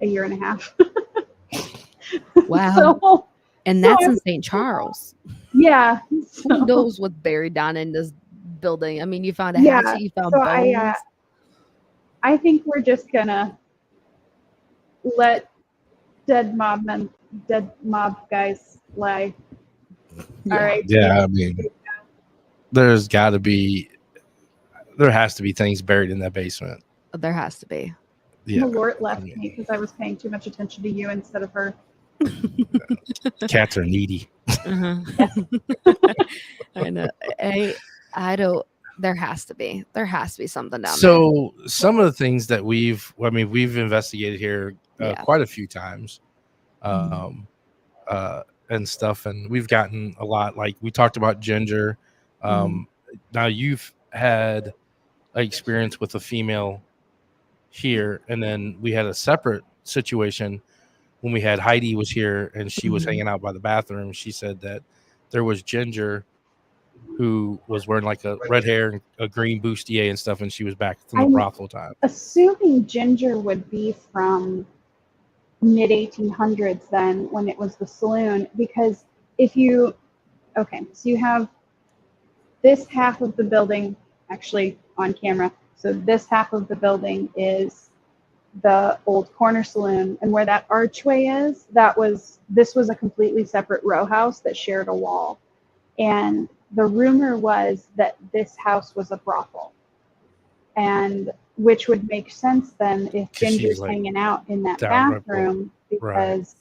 a year and a half. Wow. So, and that's in St. Charles. Yeah. So, Who knows what's buried down in this building? I mean, you found a Yeah, hatchet, you found so bones. I think we're just gonna let dead mob guys lie. Yeah. All right. Yeah, I mean, there has to be things buried in that basement. There has to be. Yeah. Malort left me because I was paying too much attention to you instead of her. Cats are needy. I know. I don't. There has to be something down there. So some of the things that we've investigated here quite a few times, and stuff, and we've gotten a lot. Like we talked about Ginger. Now you've had an experience with a female here, and then we had a separate situation when we had Heidi was here and she was hanging out by the bathroom. She said that there was Ginger who was wearing like a red hair and a green bustier and stuff, and she was back from the brothel time. Assuming Ginger would be from mid 1800s then, when it was the saloon, because so you have this half of the building actually on camera. So this half of the building is the old corner saloon, and where that archway is, this was a completely separate row house that shared a wall. And the rumor was that this house was a brothel, and which would make sense then if Ginger's hanging out in that bathroom, because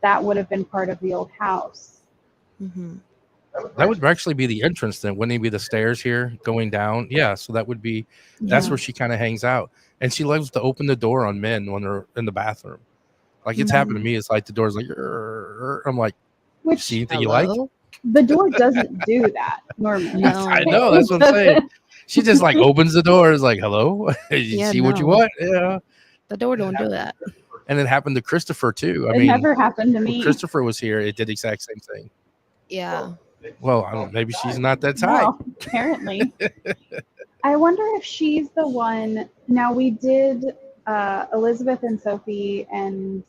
that would have been part of the old house. That would actually be the entrance then. Wouldn't it be the stairs here going down? Yeah, so that would be, that's where she kind of hangs out. And she loves to open the door on men when they're in the bathroom. Like it's happened to me. It's like the door's like, I'm like, see anything you like? The door doesn't do that normally. No. I know, that's what I'm saying. She just like opens the door, is like, hello, you see what you want? Yeah. The door don't do that. And it happened to Christopher too. It never happened to me. When Christopher was here, it did the exact same thing. Yeah. Well, I don't. Maybe she's not that type. No, apparently. I wonder if she's the one. Now we did Elizabeth and Sophie and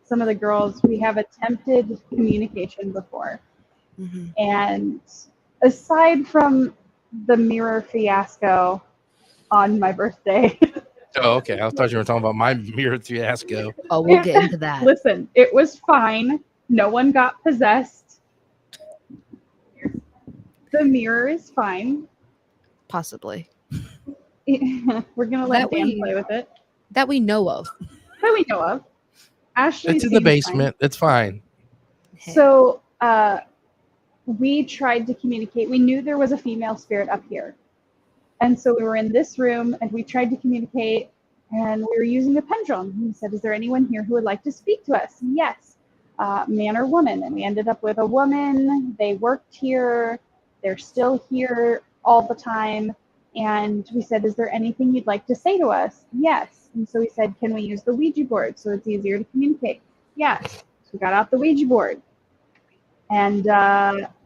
some of the girls. We have attempted communication before, and aside from the mirror fiasco on my birthday. Oh, okay. I thought you were talking about my mirror fiasco. Oh, we'll get into that. Listen, it was fine. No one got possessed. The mirror is fine. Possibly. We're going to let Dan play with it. That we know of. That we know of. Ashley, it's in the basement. Fine. It's fine. So we tried to communicate. We knew there was a female spirit up here. And so we were in this room and we tried to communicate, and we were using a pendulum. He said, is there anyone here who would like to speak to us? Yes. Man or woman. And we ended up with a woman. They worked here. They're still here all the time. And we said, is there anything you'd like to say to us? Yes. And so we said, can we use the Ouija board so it's easier to communicate? Yes. So we got out the Ouija board. And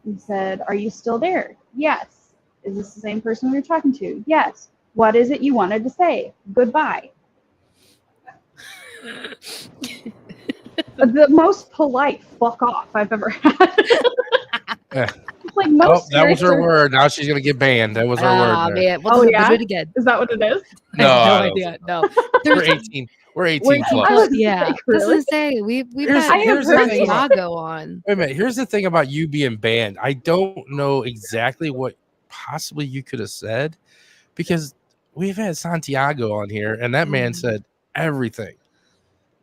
we said, are you still there? Yes. Is this the same person we were talking to? Yes. What is it you wanted to say? Goodbye. The most polite fuck off I've ever had. Like most that was her word. Now she's gonna get banned. That was her word. Man. We'll do it again. Is that what it is? No, I have no idea. No. We're 18. We're 18 plus. Yeah. Really? Let's say we've here's had the thing. Santiago on. Wait a minute. Here's the thing about you being banned. I don't know exactly what possibly you could have said, because we've had Santiago on here and that man said everything.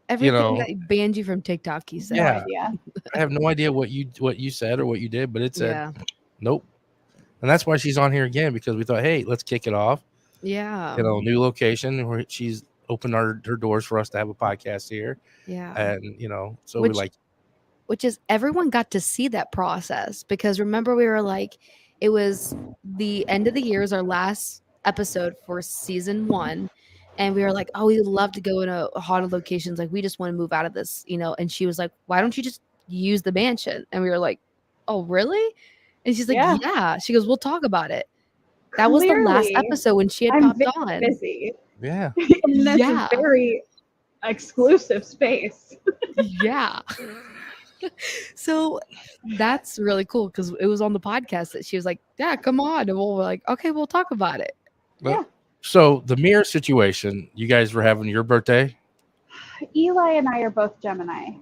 Everything that banned you from TikTok, he said. Yeah. I have no idea what you said or what you did, but it said nope. And that's why she's on here again, because we thought, hey, let's kick it off. Yeah. New location where she's opened her doors for us to have a podcast here. Yeah. And so we're like, which is everyone got to see that process, because remember we were like, it was the end of the year, is our last episode for season 1. And we were like, oh, we'd love to go into haunted locations. Like, we just want to move out of this, And she was like, why don't you just use the mansion? And we were like, oh, really? And she's like, yeah. She goes, we'll talk about it. That was the last episode when she had popped on. Busy. Yeah. And that's a very exclusive space. Yeah. So that's really cool, because it was on the podcast that she was like, yeah, come on. And we're like, okay, we'll talk about it. Yeah. So the mirror situation, you guys were having your birthday? Eli and I are both Gemini.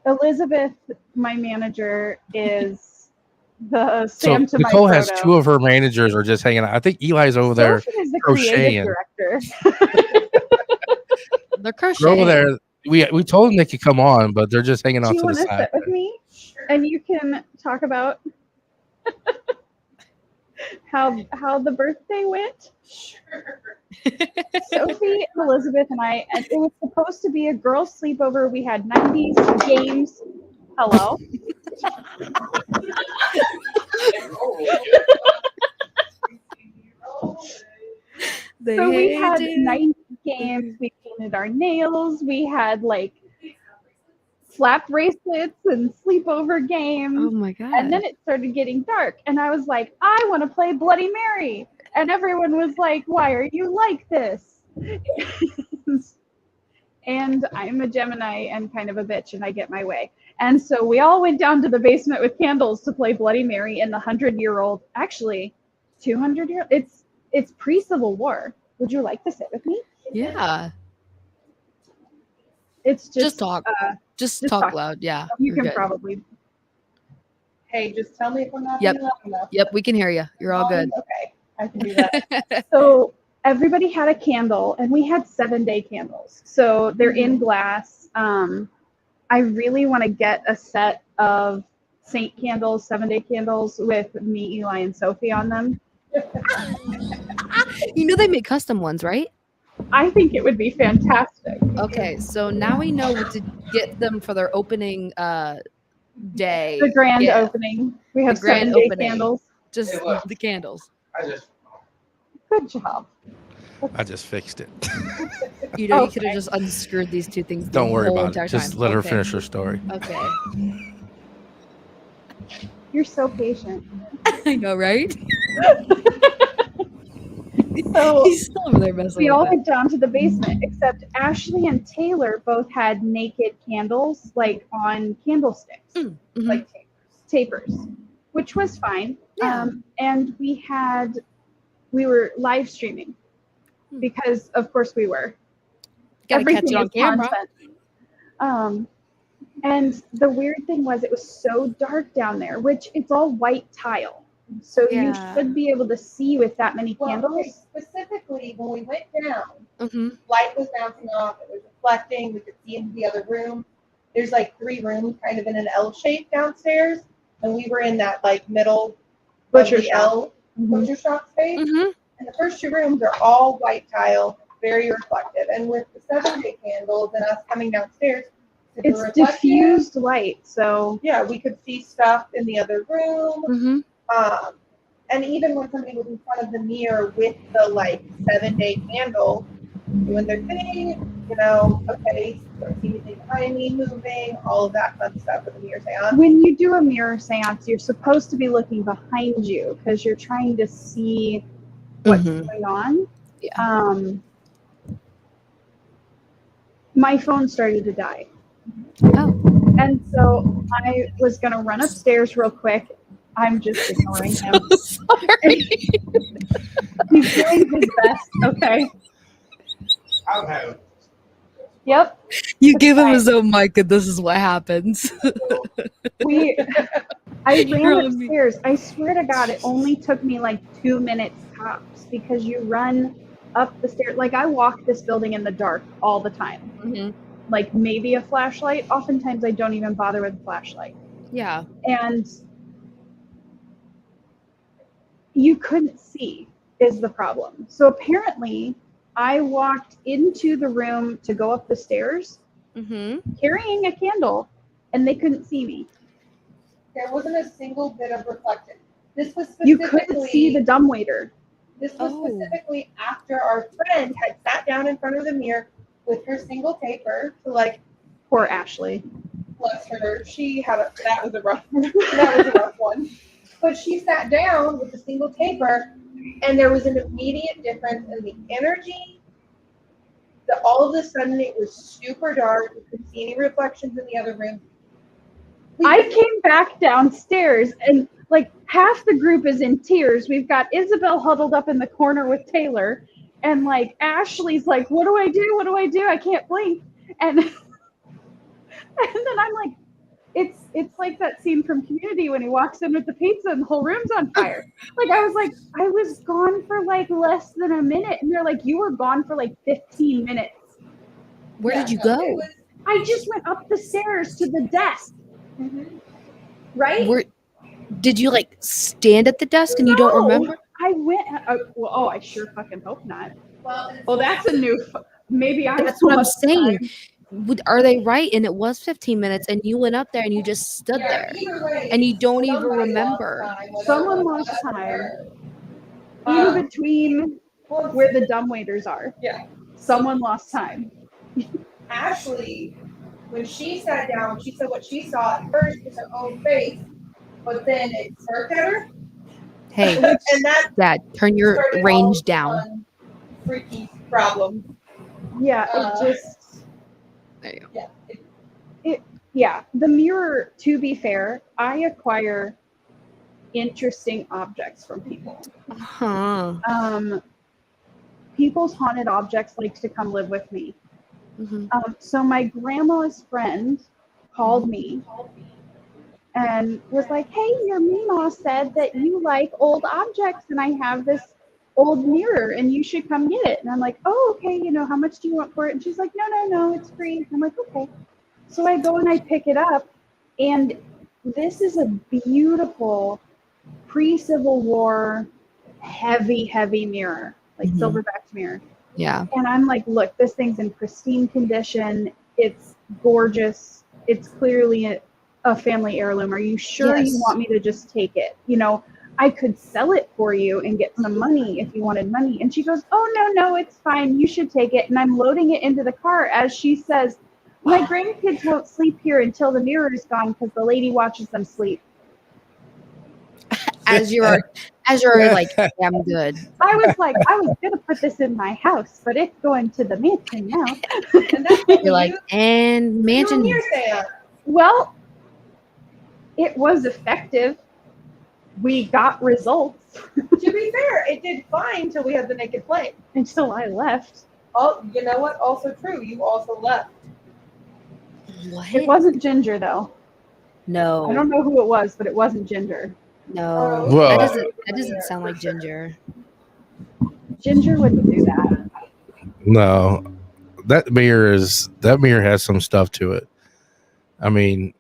Elizabeth, my manager, is the Sam to my Nicole has Frodo. 2 of her managers are just hanging out. I think Eli's over there Sophie is the crocheting. creative director. They're They're crocheting. over there. We told them they could come on, but they're just hanging Do out you to the want to side. sit with me? And you can talk about how the birthday went. Sure. Sophie, Elizabeth, and I, and it was supposed to be a girls' sleepover. We had 90s games. Hello. So we had 90 games. We painted our nails. We had like slap bracelets and sleepover games. Oh my god. And then it started getting dark, and I was like, I want to play Bloody Mary. And everyone was like, why are you like this? And I'm a Gemini and kind of a bitch, and I get my way. And so we all went down to the basement with candles to play Bloody Mary in the 100-year-old, actually 200-year. It's pre-Civil War. Would you like to sit with me? Yeah. It's Just talk. just Just talk talk. loud. Yeah. You we're can good. probably. Hey, just tell me if I'm not Yep. enough. enough. Yep, we can hear you. You're all good. Okay, I can do that. So everybody had a candle, and we had 7-day candles. So they're in glass. I really want to get a set of Saint candles, 7-day candles with me, Eli, and Sophie on them. You know they make custom ones, right? I think it would be fantastic. Okay, so now we know what to get them for their opening day. The grand Yeah, opening. We have The grand 7-day opening. candles. just It works. the candles. Good job. I just fixed it. You know, you Okay. could have just unscrewed these two things. The Don't worry whole about entire it. Just time. let her Okay. finish her story. Okay. You're so patient. I know, right? So He's still over there messing we all with it. went down to the basement, except Ashley and Taylor both had naked candles, like on candlesticks, Mhm. Like tapers, which was fine. Yeah. And we were live streaming Hmm. because, of course, we were. Gotta catch Everything it on is camera. content. And the weird thing was it was so dark down there, which it's all white tile. So Yeah. you should be able to see with that many Well, candles. okay, specifically when we went down, Mm-hmm. light was bouncing off, it was reflecting, we could see into the other room. There's like 3 rooms kind of in an L shape downstairs, and we were in that like middle Butcher of the shop. L butcher shop space. Mm-hmm. And the first 2 rooms are all white tile, very reflective. And with the 7-day candles and us coming downstairs, super It's reflective. diffused light, so Yeah, we could see stuff in the other room. Mm-hmm. And even when somebody was in front of the mirror with the like 7-day candle doing their thing, you know, okay, don't see anything behind me moving, all of that fun stuff with the mirror seance. when you do a mirror seance, you're supposed to be looking behind you because you're trying to see what's Mhm. going on. Yeah. My phone started to die. Oh. And so I was going to run upstairs real quick. I'm just ignoring him. Sorry. He's doing his best. Okay. Yep. You give him his own mic, and this is what happens. I You're ran on mute. upstairs. I swear to God, it only took me like 2 minutes tops because you run up the stairs. Like I walk this building in the dark all the time. Mm-hmm. Like maybe a flashlight. Oftentimes I don't even bother with a flashlight. Yeah. And you couldn't see is the problem. So apparently I walked into the room to go up the stairs Mm-hmm. carrying a candle and they couldn't see me. There wasn't a single bit of reflection. This was You specifically couldn't see the dumbwaiter. This was Oh. specifically after our friend had sat down in front of the mirror with her single taper to like Poor Ashley. bless her. She had that was a rough one. But she sat down with a single taper, and there was an immediate difference in the energy. That all of a sudden it was super dark. We couldn't see any reflections in the other room. I came back downstairs and like half the group is in tears. We've got Isabel huddled up in the corner with Taylor, and like Ashley's like, "What do I do? What do I do? I can't blink." And and then I'm like, it's like that scene from Community when he walks in with the pizza and the whole room's on fire. Like I was gone for like less than a minute, and they're like, "You were gone for like 15 minutes." Where did you it go? was- I just went up the stairs to the desk, Mhm. right? Where did you like stand at the desk and you don't No. remember? I went. I sure fucking hope not. Well, Well, that's a new. Maybe I. That's what I'm lost saying. time. Are they right? And it was 15 minutes, and you went up there and you just stood there, either way, and you don't even somebody lost remember. time, whether Someone it was lost us or time. her. In between Well, where the dumbwaiters are. Yeah. Someone lost time. Ashley, when she sat down, she said what she saw at first was her own face, but then it smirked at her, Hey, and that Dad, turn your started all range of down. fun, freaky problem. Yeah, Uh, it just. There you go. Yeah. Yeah, the mirror, to be fair, I acquire interesting objects from people. Huh. People's haunted objects likes to come live with me. Mhm. So my grandma's friend called me and was like, hey, your Mima said that you like old objects and I have this old mirror and you should come get it. And I'm like, oh, okay, how much do you want for it? And she's like, no, it's free. I'm like, okay. So I go and I pick it up, and this is a beautiful pre-Civil War heavy mirror, like Mhm. silver-backed mirror. Yeah. And I'm like, look, this thing's in pristine condition. It's gorgeous. It's clearly a family heirloom. Are you sure Yes. you want me to just take it? I could sell it for you and get some money if you wanted money. And she goes, oh, no, it's fine. You should take it. And I'm loading it into the car as she says, my grandkids won't sleep here until the mirror is gone because the lady watches them sleep. As you're like, I'm good. I was like, I was going to put this in my house, but it's going to the mansion now. And that's what You're like, and mansion. You're there. Well, it was effective. We got results To be fair, it did fine until we had the naked flame. until I left. Oh, you know what? Also true. You also left. What? It wasn't Ginger, though. No. I don't know who it was, but it wasn't Ginger. No. Whoa. That doesn't sound like Ginger. Ginger wouldn't do that. No, that mirror has some stuff to it. I mean,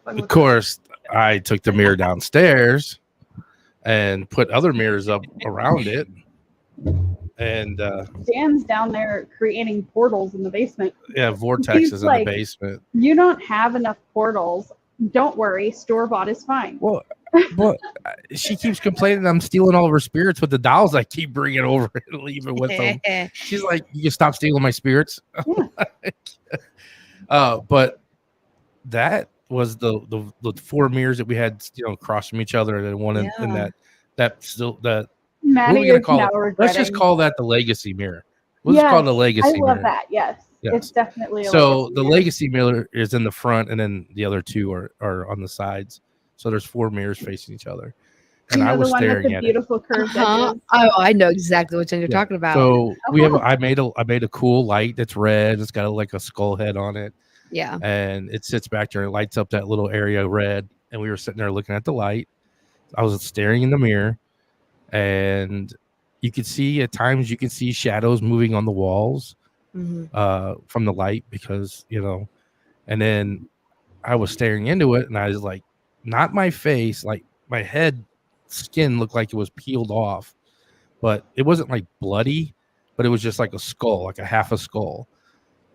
of course, I took the mirror downstairs and put other mirrors up around it. And Dan's down there creating portals in the basement. yeah, vortexes He's in like, the basement. You don't have enough portals. Don't worry, store-bought is fine. Well, she keeps complaining I'm stealing all of her spirits with the dolls I keep bringing over and leaving with them. She's like, you can stop stealing my spirits. But that was the 4 mirrors that we had, across from each other, and then one in that still that. Maddie What are we gonna is call now it? regretting. Let's just call that the legacy mirror. We'll Yes, just call it the legacy I love mirror. that. Yes. Yes. It's definitely a So legacy the mirror. legacy mirror is in the front, and then the other 2 are on the sides. So there's 4 mirrors facing each other, and I was the one with staring the at it. beautiful curved edges. Oh, I know exactly what you're talking about. So I made a cool light that's red. It's got like a skull head on it. Yeah. And it sits back there and lights up that little area red. And we were sitting there looking at the light. I was staring in the mirror, and you could see at times shadows moving on the walls from the light because, and then I was staring into it, and I was like, not my face, like my head skin looked like it was peeled off, but it wasn't like bloody, but it was just like a skull, like a half a skull.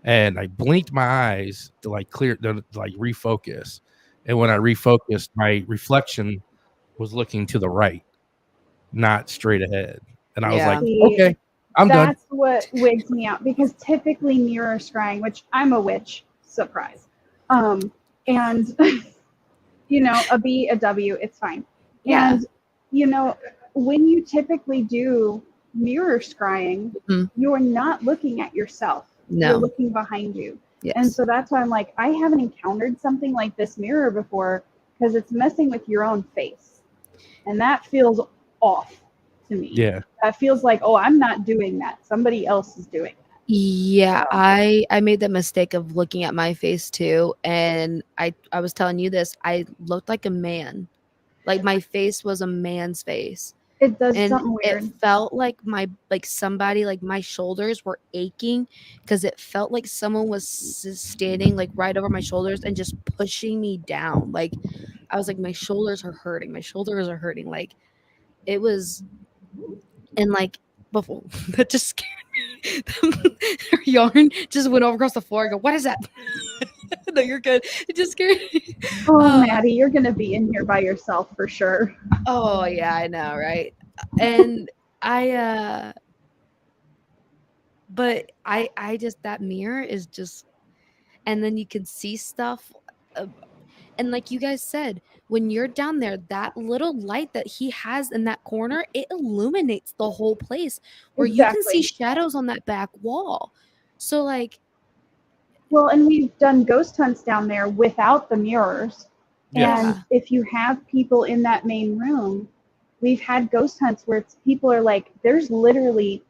And I blinked my eyes to refocus. And when I refocused, my reflection was looking to the right, not straight ahead. And I was like, okay, I'm done. That's what wigs me out because typically mirror scrying, which I'm a witch, surprise. And a B, a W, it's fine. Yeah. And when you typically do mirror scrying, you're not looking at yourself. No. You're looking behind you. Yes. And so that's why I'm like, I haven't encountered something like this mirror before because it's messing with your own face. And that feels off to me. Yeah. That feels like, oh, I'm not doing that. Somebody else is doing that. Yeah, I made the mistake of looking at my face too, and I was telling you this, I looked like a man. Like my face was a man's face. It does And something weird. it felt like my shoulders were aching because it felt like someone was standing like right over my shoulders and just pushing me down. Like I was like, my shoulders are hurting. My shoulders are hurting. Like it was, and like before that just scared me. Her yarn just went over across the floor. I go, what is that? No, you're good. It just scared me. Oh, Maddie, you're gonna be in here by yourself for sure. Oh yeah, I know, right? And I just, that mirror is just, and then you can see stuff, and like you guys said, when you're down there, that little light that he has in that corner, it illuminates the whole place, where you can see Exactly. shadows on that back wall. So like, Well, and we've done ghost hunts down there without the mirrors. Yes. And if you have people in that main room, we've had ghost hunts where people are like, there's literally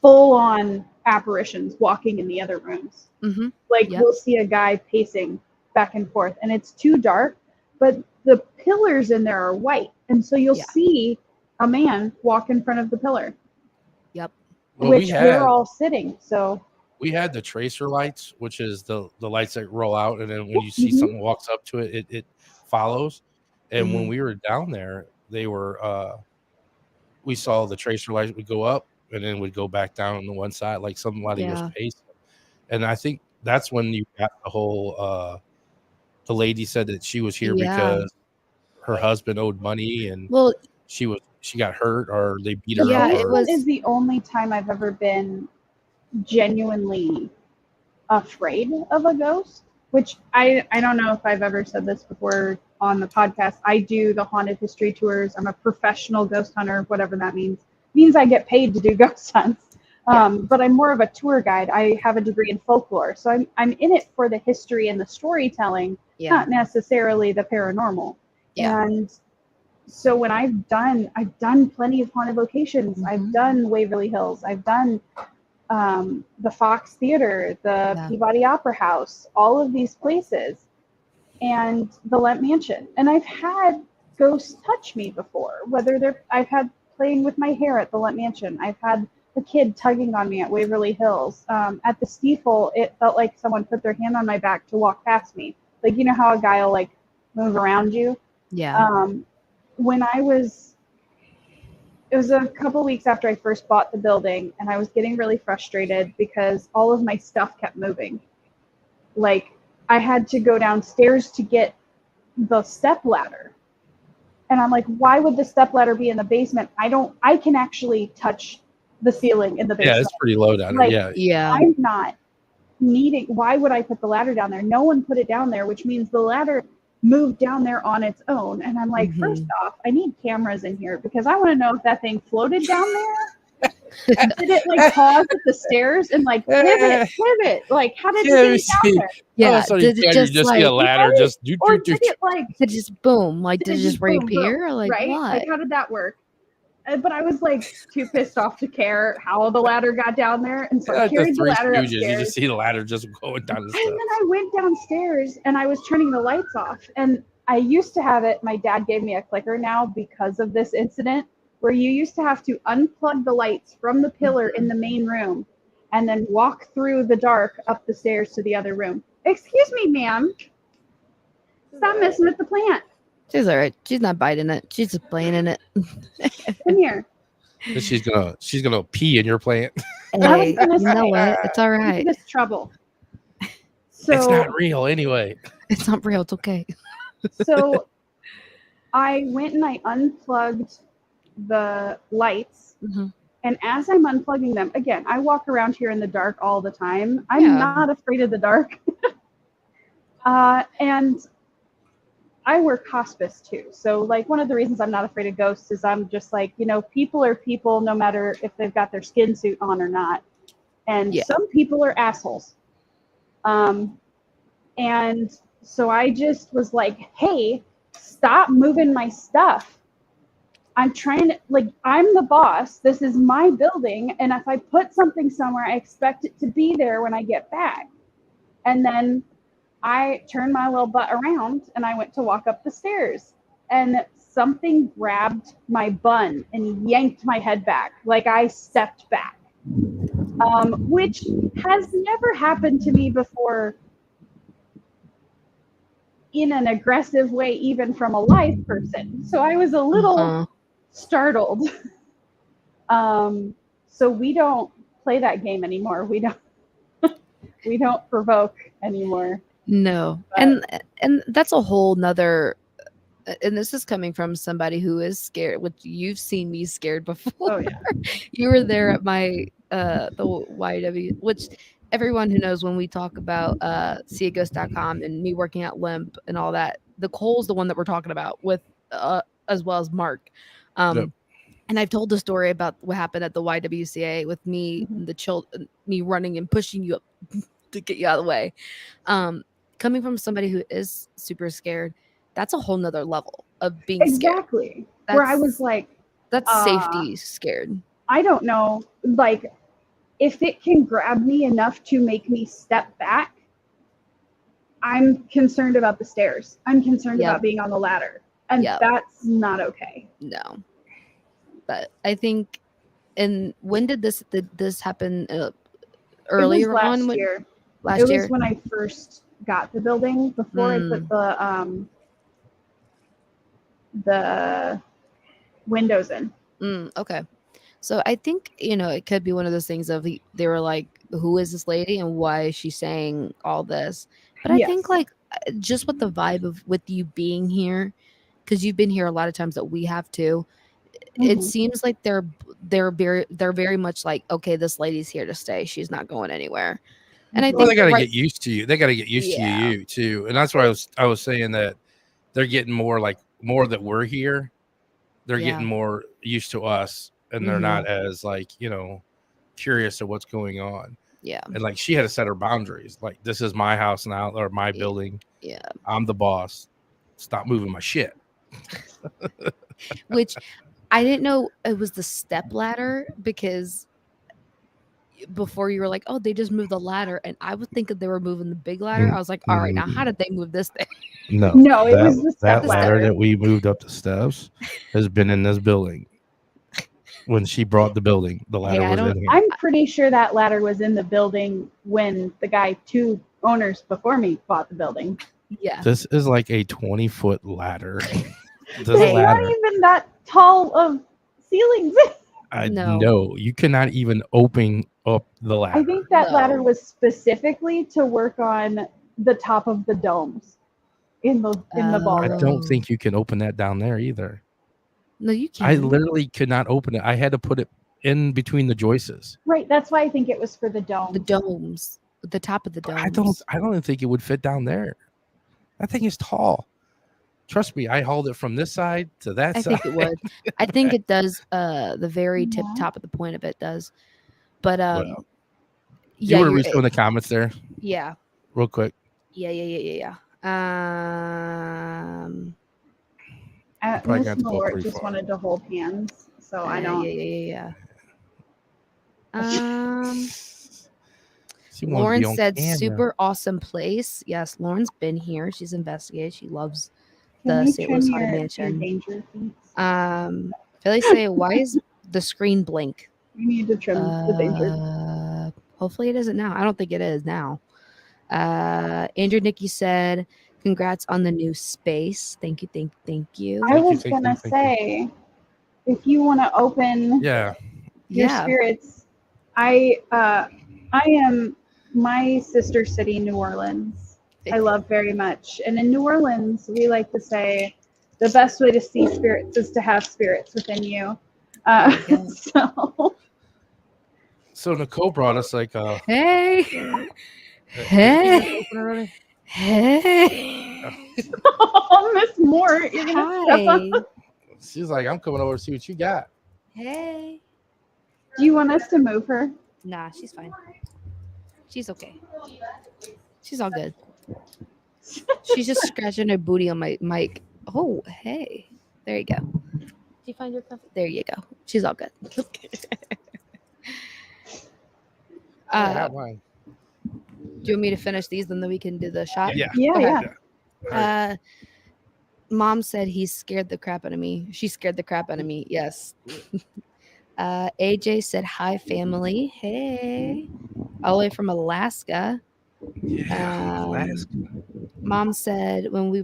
full on apparitions walking in the other rooms. mm-hmm, Like yep. we'll see a guy pacing back and forth and it's too dark, but the pillars in there are white. And so you'll Yeah. see a man walk in front of the pillar. Yep. Well, which we're all sitting. So we had the tracer lights, which is the lights that roll out, and then when you see something walks up to it, it follows. And when we were down there, they were we saw the tracer lights would go up and then would go back down on the one side, like somebody was pacing. And I think that's when you got the whole the lady said that she was here because her husband owed money and she got hurt or they beat her up. This one is the only time I've ever been genuinely afraid of a ghost, which I don't know if I've ever said this before on the podcast. I do the haunted history tours. I'm a professional ghost hunter, whatever that means. It means I get paid to do ghost hunts. But I'm more of a tour guide. I have a degree in folklore. So I'm in it for the history and the storytelling, not necessarily the paranormal. And so when I've done plenty of haunted locations. I've done Waverly Hills. I've done the Fox Theater, the Peabody Opera House, all of these places, and the Lent Mansion. And I've had ghosts touch me before, I've had playing with my hair at the Lent Mansion. I've had a kid tugging on me at Waverly Hills. At the Steeple, it felt like someone put their hand on my back to walk past me. Like, you know how a guy will like move around you? Yeah. When it was a couple weeks after I first bought the building, and I was getting really frustrated because all of my stuff kept moving. Like, I had to go downstairs to get the step ladder. And I'm like, why would the step ladder be in the basement? I can actually touch the ceiling in the basement. Yeah, it's pretty low down there. Yeah. I'm not needing, why would I put the ladder down there? No one put it down there, which means the ladder moved down there on its own. And I'm like, first off, I need cameras in here because I want to know if that thing floated down there. Did it like pause at the stairs and like pivot? Like, how did it get down there? Yeah, did it just like, see a ladder or did it like did it just boom? Like did it just reappear? Or like right? what? Like, how did that work? But I was like too pissed off to care how the ladder got down there, and so I carried the ladder upstairs. You just see the ladder just going down the steps. And then I went downstairs and I was turning the lights off. And I used to have it. My dad gave me a clicker now because of this incident, where you used to have to unplug the lights from the pillar in the main room and then walk through the dark up the stairs to the other room. Excuse me, ma'am. Stop messing with the plant. She's all right. She's not biting it. She's just playing in it. Come here. She's gonna pee in your plant. Hey, you know what? It's all right. This trouble. So it's not real anyway. It's not real. It's okay. So I went and I unplugged the lights. And as I'm unplugging them, again, I walk around here in the dark all the time. I'm not afraid of the dark. And I work hospice too. So like one of the reasons I'm not afraid of ghosts is I'm just like, you know, people are people no matter if they've got their skin suit on or not. And some people are assholes. And so I just was like, hey, stop moving my stuff. I'm trying to, like, I'm the boss. This is my building. And if I put something somewhere, I expect it to be there when I get back. And then I turned my little butt around and I went to walk up the stairs. And something grabbed my bun and yanked my head back, like I stepped back, which has never happened to me before in an aggressive way, even from a live person. So I was a little startled. So we don't play that game anymore. We don't provoke anymore. No. But- and that's a whole nother, and this is coming from somebody who is scared, which you've seen me scared before. Oh yeah. You were there at my the YW, which everyone who knows when we talk about seeaghost.com and me working at Limp and all that, Nicole's the one that we're talking about with as well as Mark. Yep. And I've told the story about what happened at the YWCA with me, me running and pushing you up to get you out of the way. Coming from somebody who is super scared, that's a whole nother level of being scared. Exactly. Where I was like, that's safety scared. I don't know, like, if it can grab me enough to make me step back, I'm concerned about the stairs. I'm concerned about being on the ladder. And that's not okay. No. But I think, and when did this happen? Earlier last on? Year. Last year? It was when I first got the building, before I put the windows in. Okay. So I think, it could be one of those things of they were like, who is this lady and why is she saying all this? But I think like just with the vibe of with you being here, because you've been here a lot of times that we have too, it seems like they're very much like, okay, this lady's here to stay. She's not going anywhere. And I think they got to get used to you. They got to get used to you too. And that's why I was saying that they're getting more that we're here. They're getting more used to us, and they're not as like, curious of what's going on. Yeah. And like she had to set her boundaries. Like, this is my house now, or my building. Yeah. I'm the boss. Stop moving my shit. Which I didn't know it was the step ladder, because before you were like, oh, they just moved the ladder, and I would think that they were moving the big ladder. I was like, all right, now how did they move this thing? No, it was the step that ladder that we moved up the steps has been in this building. When she brought the building, the ladder was in here. I'm pretty sure that ladder was in the building when the guy, 2 owners before me, bought the building. Yeah. This is like a 20-foot ladder. It's not even that tall of ceilings. I know. You cannot even open up the ladder. I think that ladder was specifically to work on the top of the domes in the ballroom. I don't think you can open that down there either. No, you can't. I literally could not open it. I had to put it in between the joists. Right. That's why I think it was for the domes. The domes. The top of the domes. I don't even think it would fit down there. That thing is tall. Trust me, I hauled it from this side to that side. I think it would. I think it does. The very top of the point of it does. But you want to read some of the comments there? Yeah. Real quick. Yeah. Miss Malort just wanted to hold hands, so I don't. Yeah. Lauren said, "Super awesome place." Yes, Lauren's been here. She's investigated. She loves the St. Louis Haunted Mansion. Philly say, "Why is the screen blink?" We need to trim the danger. Hopefully, it isn't now. I don't think it is now. Andrew Nicky said, "Congrats on the new space." Thank you. I was gonna say, if you want to open, your spirits, I am my sister city, New Orleans. I love very much, and in New Orleans, we like to say, the best way to see spirits is to have spirits within you. So Nicole brought us like a hey. Oh, Miss Moore, you're gonna step up. She's like, I'm coming over to see what you got. Hey. Do you want us to move her? Nah, she's fine. She's okay. She's all good. She's just scratching her booty on my mic. Oh, hey. There you go. Did you find your coffee? There you go. She's all good. Do you want me to finish these and then we can do the shot? Yeah. Okay. Mom said he scared the crap out of me. She scared the crap out of me. Yes. AJ said, hi, family. Hey. All the way from Alaska. Mom said when we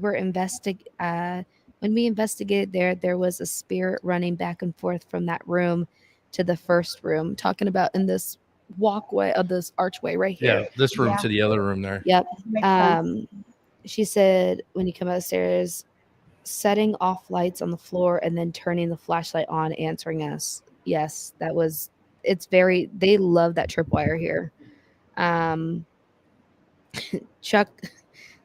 investigated there was a spirit running back and forth from that room to the first room, talking about in this walkway of this archway right here. Yeah, this room to the other room there. Yep. Makes sense. She said when you come upstairs, setting off lights on the floor and then turning the flashlight on, answering us. Yes, they love that tripwire here. Chuck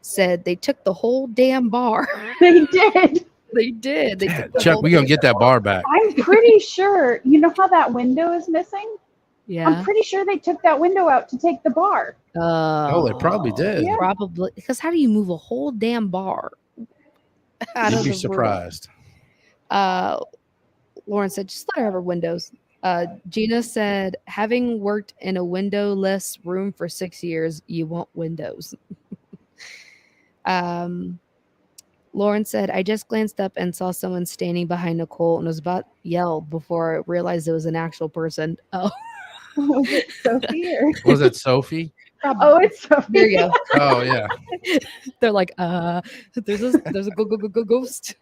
said they took the whole damn bar. They did. They did. They took the Chuck, whole we gonna damn get that bar back. I'm pretty sure. You know how that window is missing? Yeah. I'm pretty sure they took that window out to take the bar. Oh, they probably did. Yeah. Probably, because how do you move a whole damn bar out You'd of be the surprised. room? Lauren said, just let her have her windows. Gina said, having worked in a windowless room for 6 years, you want windows. Lauren said, I just glanced up and saw someone standing behind Nicole and was about to yell before I realized it was an actual person. Oh. Was it Sophie or? Was it Sophie? Oh, it's Sophie. There you go. Oh yeah. They're like, there's a ghost.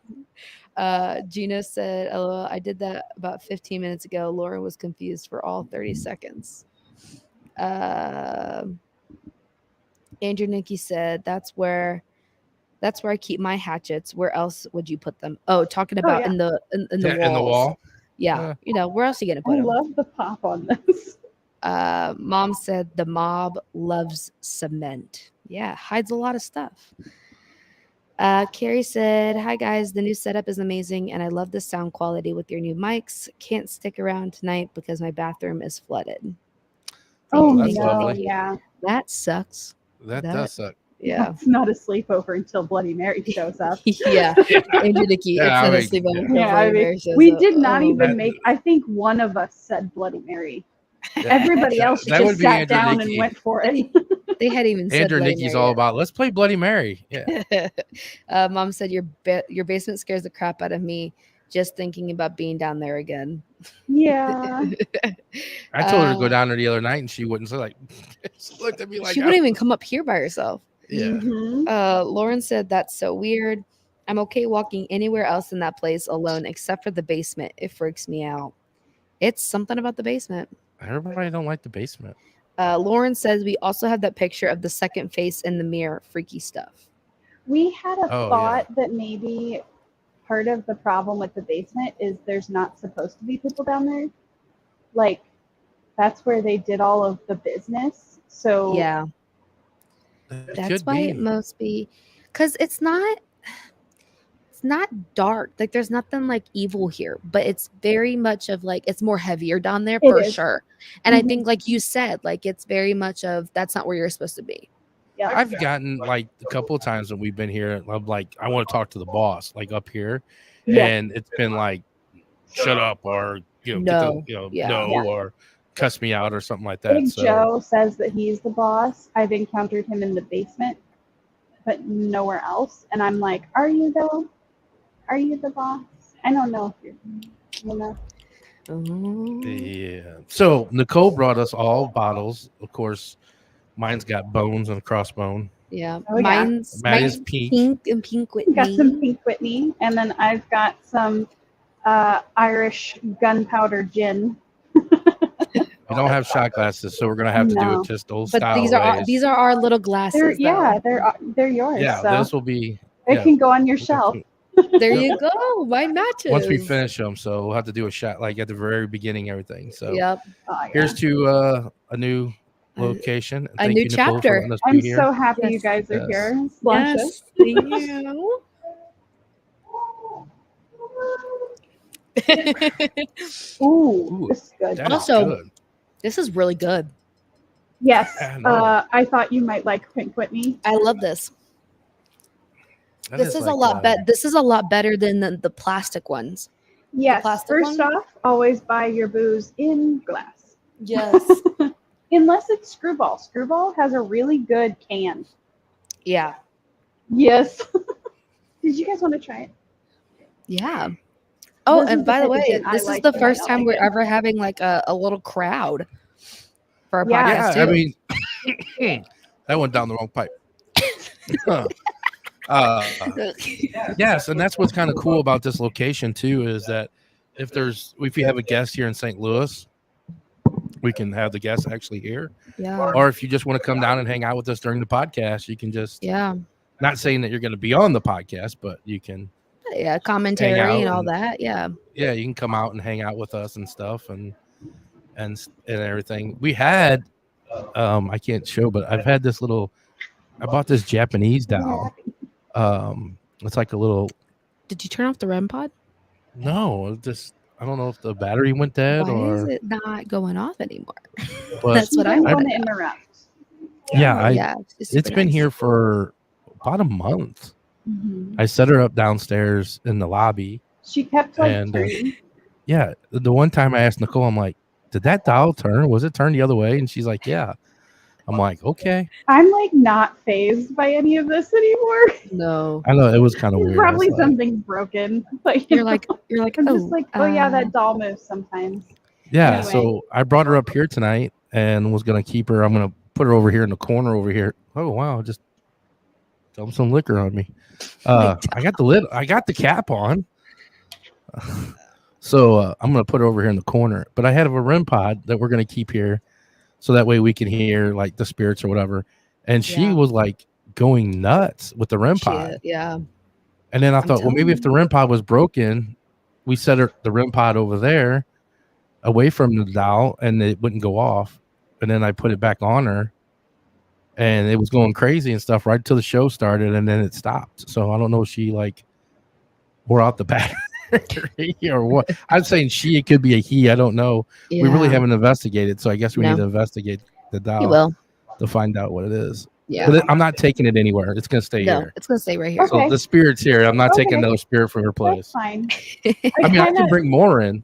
Gina said, "LOL, I did that about 15 minutes ago." Lauren was confused for all 30 seconds. Andrew Nikki said, "That's where I keep my hatchets. Where else would you put them?" Oh, talking about in the walls. In the wall. Yeah, where else are you gonna put I them? love the pop on this. Mom said the mob loves cement. Yeah, hides a lot of stuff. Carrie said, hi guys, the new setup is amazing and I love the sound quality with your new mics. Can't stick around tonight because my bathroom is flooded. That's lovely. Yeah. That sucks. That does suck. Yeah. It's not a sleepover until Bloody Mary shows up. Yeah. Andrew Nikki, it's not a sleepover. Yeah, I mean, we did not even make, I think one of us said Bloody Mary. Everybody else just sat down and went for it. They had even said Andrew Nikki's all about, let's play Bloody Mary. Yeah. Mom said your basement scares the crap out of me just thinking about being down there again. Yeah. I told her to go down there the other night and she wouldn't. So like, she looked at me like she wouldn't even come up here by herself. Yeah. Mm-hmm. Lauren said that's so weird. I'm okay walking anywhere else in that place alone except for the basement. It freaks me out. It's something about the basement. Everybody don't like the basement. Lauren says we also have that picture of the second face in the mirror. Freaky stuff. We had a thought that maybe part of the problem with the basement is there's not supposed to be people down there. Like, that's where they did all of the business. So yeah, that's why it must be, because it's not dark. Like there's nothing like evil here, but it's very much of like, it's more heavier down there for sure. And I think like you said, like it's very much of that's not where you're supposed to be. Yeah. I've gotten like a couple of times when we've been here, I'm like, I want to talk to the boss, like up here. Yeah. And it's been like, shut up, or no, or cuss me out or something like that. Big Joe says that he's the boss. I've encountered him in the basement, but nowhere else. And I'm like, are you though? Are you the boss? I don't know if you're, Yeah. So Nicole brought us all bottles. Of course, mine's got bones and a crossbone. Yeah. Mine's pink and pink Whitney. Got some pink Whitney. And then I've got some Irish gunpowder gin. We don't have shot glasses, so we're gonna have to do it just old style. But these are our little glasses. They're yours. Yeah, so this will be. It can go on your shelf. There you go. Mine matches. Once we finish them, so we'll have to do a shot like at the very beginning, everything. So here's to a new location, a new chapter. I'm so happy you guys are here. Yes, thank you. Ooh, this is good. Also, this is really good. Yes, I thought you might like Pink Whitney. I love this. This is a lot better. This is a lot better than the plastic ones. Yes. First off, always buy your booze in glass. Yes. Unless it's Screwball. Screwball has a really good can. Yeah. Yes. Did you guys want to try it? Yeah. Oh, This is and the by the type of way, gin I this is like, the you might first not time like we're it. ever having like a little crowd for a Yeah. podcast Yeah, I too. mean, that went down the wrong pipe. Yes, and that's what's kind of cool about this location too is that if you have a guest here in St. Louis, we can have the guests actually here. Yeah. Or if you just want to come down and hang out with us during the podcast, you can just Yeah. not saying that you're going to be on the podcast, but you can Yeah. hang Commentary out and all and that. Yeah. yeah, you can come out and hang out with us and stuff and everything. We had I can't show, but I've had this little I bought this Japanese doll. It's like a little Did you turn off the REM pod? no, just I don't know if the battery went dead Why is or it not going off anymore? but That's what I Didn't want want to to know. interrupt. yeah, Yeah. it's been here for about a month. Mhm. I set her up downstairs in the lobby. She kept like And, turning. Yeah, the one time I asked Nicole, I'm like, did that doll turn? Was it turned the other way? And she's like, yeah. I'm like, okay. I'm like not phased by any of this anymore. No. I know it was kind of weird. Probably I was like, something's broken. Like You're like, I'm oh, just like, oh yeah, that doll moves sometimes. yeah. Anyway. So I brought her up here tonight and was gonna keep her. I'm gonna put her over here in the corner over here. Oh wow, just dump some liquor on me. I got the lid. I got the cap on. So I'm gonna put her over here in the corner. But I had a REM pod that we're gonna keep here, so that way we can hear like the spirits or whatever. And she Yeah. was like going nuts with the REM pod. Yeah. And then I thought, well, telling maybe if the REM pod was broken, we set the REM pod over there, away from the doll, and it wouldn't go off. And then I put it back on her, and it was going crazy and stuff right until the show started, and then it stopped. So I don't know if she like wore out the battery or what. I'm saying she, it could be a he. I don't know. Yeah. We really haven't investigated, so I guess we No. need to investigate the You doll will. to find out what it is. Yeah. But I'm not taking it anywhere. It's gonna stay No, here. it's gonna stay right here. Okay. So the spirit's here. I'm not taking Okay. another spirit from her place. That's fine. I mean, I can bring more in.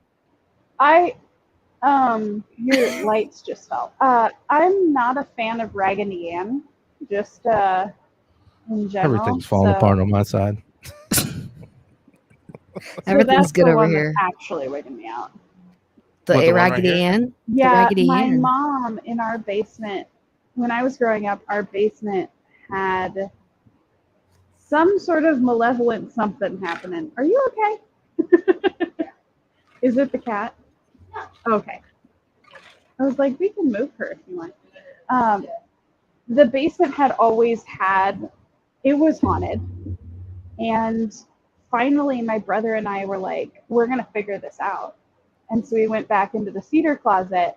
Your lights just fell. I'm not a fan of Raggedy Ann, just in general. Everything's falling apart on my side. Everything's that's good the over one here. that's actually wigging me out. The What, the one right Raggedy here? Ann. Yeah, Raggedy my Ann. mom in our basement, when I was growing up, our basement had some sort of malevolent something happening. Are you okay? Is it the cat? Okay. I was like, we can move her if you want. The basement had always had, it was haunted. And finally, my brother and I were like, we're going to figure this out. And so we went back into the cedar closet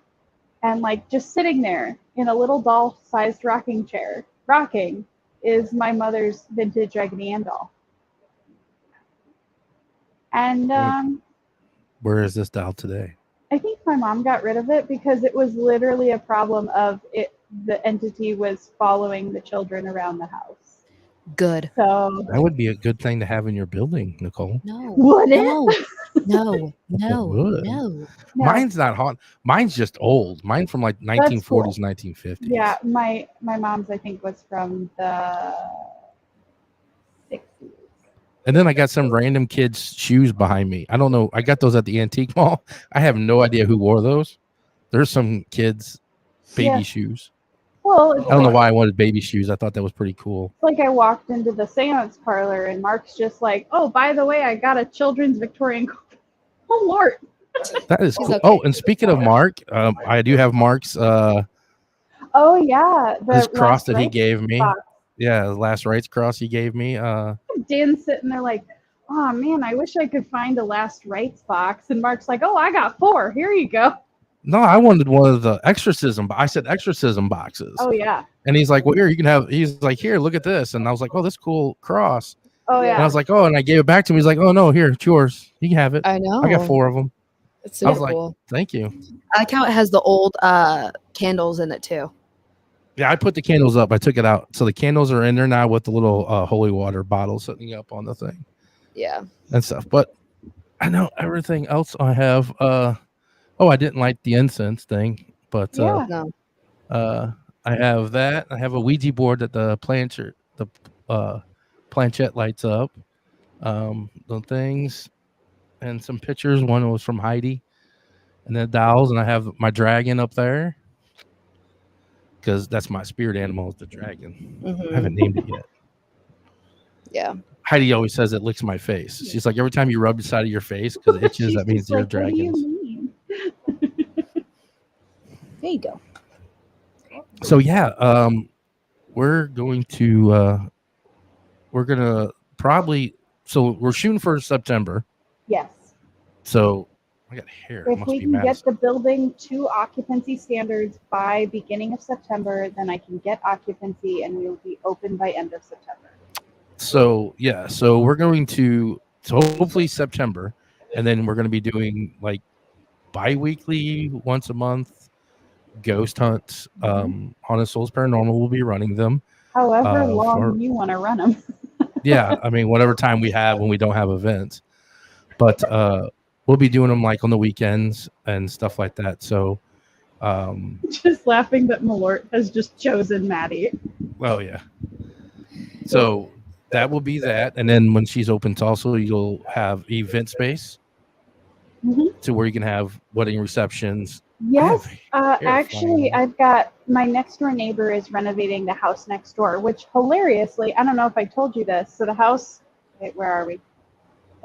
and like just sitting there in a little doll-sized rocking chair, rocking, is my mother's vintage Raggedy Ann doll. And Where is this doll today? I think my mom got rid of it because it was literally a problem of it. The entity was following the children around the house. Good. So That would be a good thing to have in your building, Nicole. No. would it? No. would. No. No. Mine's not haunted. Mine's just old. Mine's from like 1940s, cool. 1950s. Yeah, my mom's I think was from the 60s. And then I got some random kid's shoes behind me. I don't know. I got those at the antique mall. I have no idea who wore those. There's some kids' baby Yeah. shoes. Well, it's I don't know like, why I wanted baby shoes. I thought that was pretty cool. like I walked into the seance parlor and Mark's just like, oh, by the way, I got a children's Victorian. Oh Lord. That is He's cool. okay. Oh, and speaking of Mark, I do have Mark's Oh yeah, his the cross last that he rites gave me. box. Yeah, the last rites cross he gave me. Dan's sitting there like, oh man, I wish I could find a last rites box. And Mark's like, oh, I got 4. Here you go. No, I wanted one of the exorcism. I said exorcism boxes. Oh yeah. And he's like, well, here, you can have, he's like, here, look at this. And I was like, oh, this cool cross. Oh And I yeah. was like, oh, and I gave it back to him. He's like, oh, no, here, it's yours. You can have it. I know. I got 4 of them. It's I was super like, cool. thank you. I like how it has the old candles in it too. Yeah, I put the candles up. I took it out. So the candles are in there now with the little holy water bottle sitting up on the thing Yeah. and stuff. But I know everything else I have. I didn't like the incense thing, but Yeah. No. I have that. I have a Ouija board that the planchette lights up. the things and some pictures. One was from Heidi and the dolls, and I have my dragon up there because that's my spirit animal is the dragon. I haven't named it yet. Yeah. Heidi always says it licks my face. She's like, every time you rub the side of your face because it itches, that means you're dragons. What do you mean? There you go. So yeah, we're gonna probably, so we're shooting for September. Yes. So I got hair. If we can get the building to occupancy standards by beginning of September, then I can get occupancy and we will be open by end of September. So yeah, so we're going to hopefully September, and then we're going to be doing like bi-weekly, once a month ghost hunts. Haunted Souls Paranormal will be running them. However long you want to run them. Yeah, I mean, whatever time we have when we don't have events. But we'll be doing them like on the weekends and stuff like that. So just laughing that Malort has just chosen Maddie. Oh yeah. So that will be that. And then when she's open to also, you'll have event space to where you can have wedding receptions. Yes. Actually, I've got my next door neighbor is renovating the house next door, which hilariously, I don't know if I told you this. So the house, wait, where are we?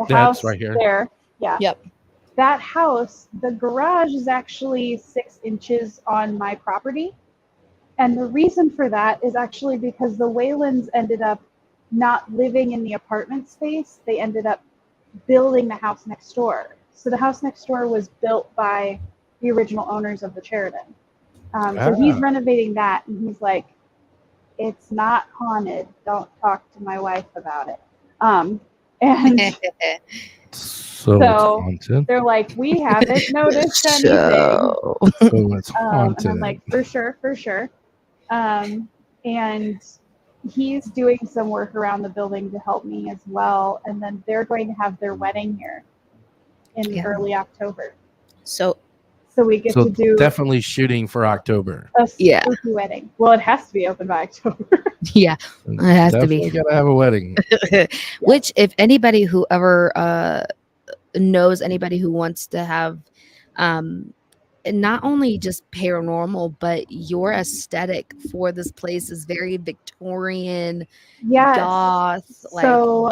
The house right here. There. Yeah. Yep. That house, the garage is actually 6 inches on my property. And the reason for that is actually because the Whalens ended up not living in the apartment space. They ended up building the house next door. So the house next door was built by the original owners of the Sheridan. So he's renovating that, and he's like, it's not haunted. Don't talk to my wife about it. And so it's haunted. They're like, we haven't noticed anything. So it's haunted. And I'm like, for sure. And he's doing some work around the building to help me as well. And then they're going to have their wedding here in early October. So we get to do definitely shooting for October. A spooky wedding. Well, it has to be open by October. Yeah, it has to be. Gotta have a wedding. Which, if anybody who ever knows anybody who wants to have not only just paranormal, but your aesthetic for this place is very Victorian, goth, like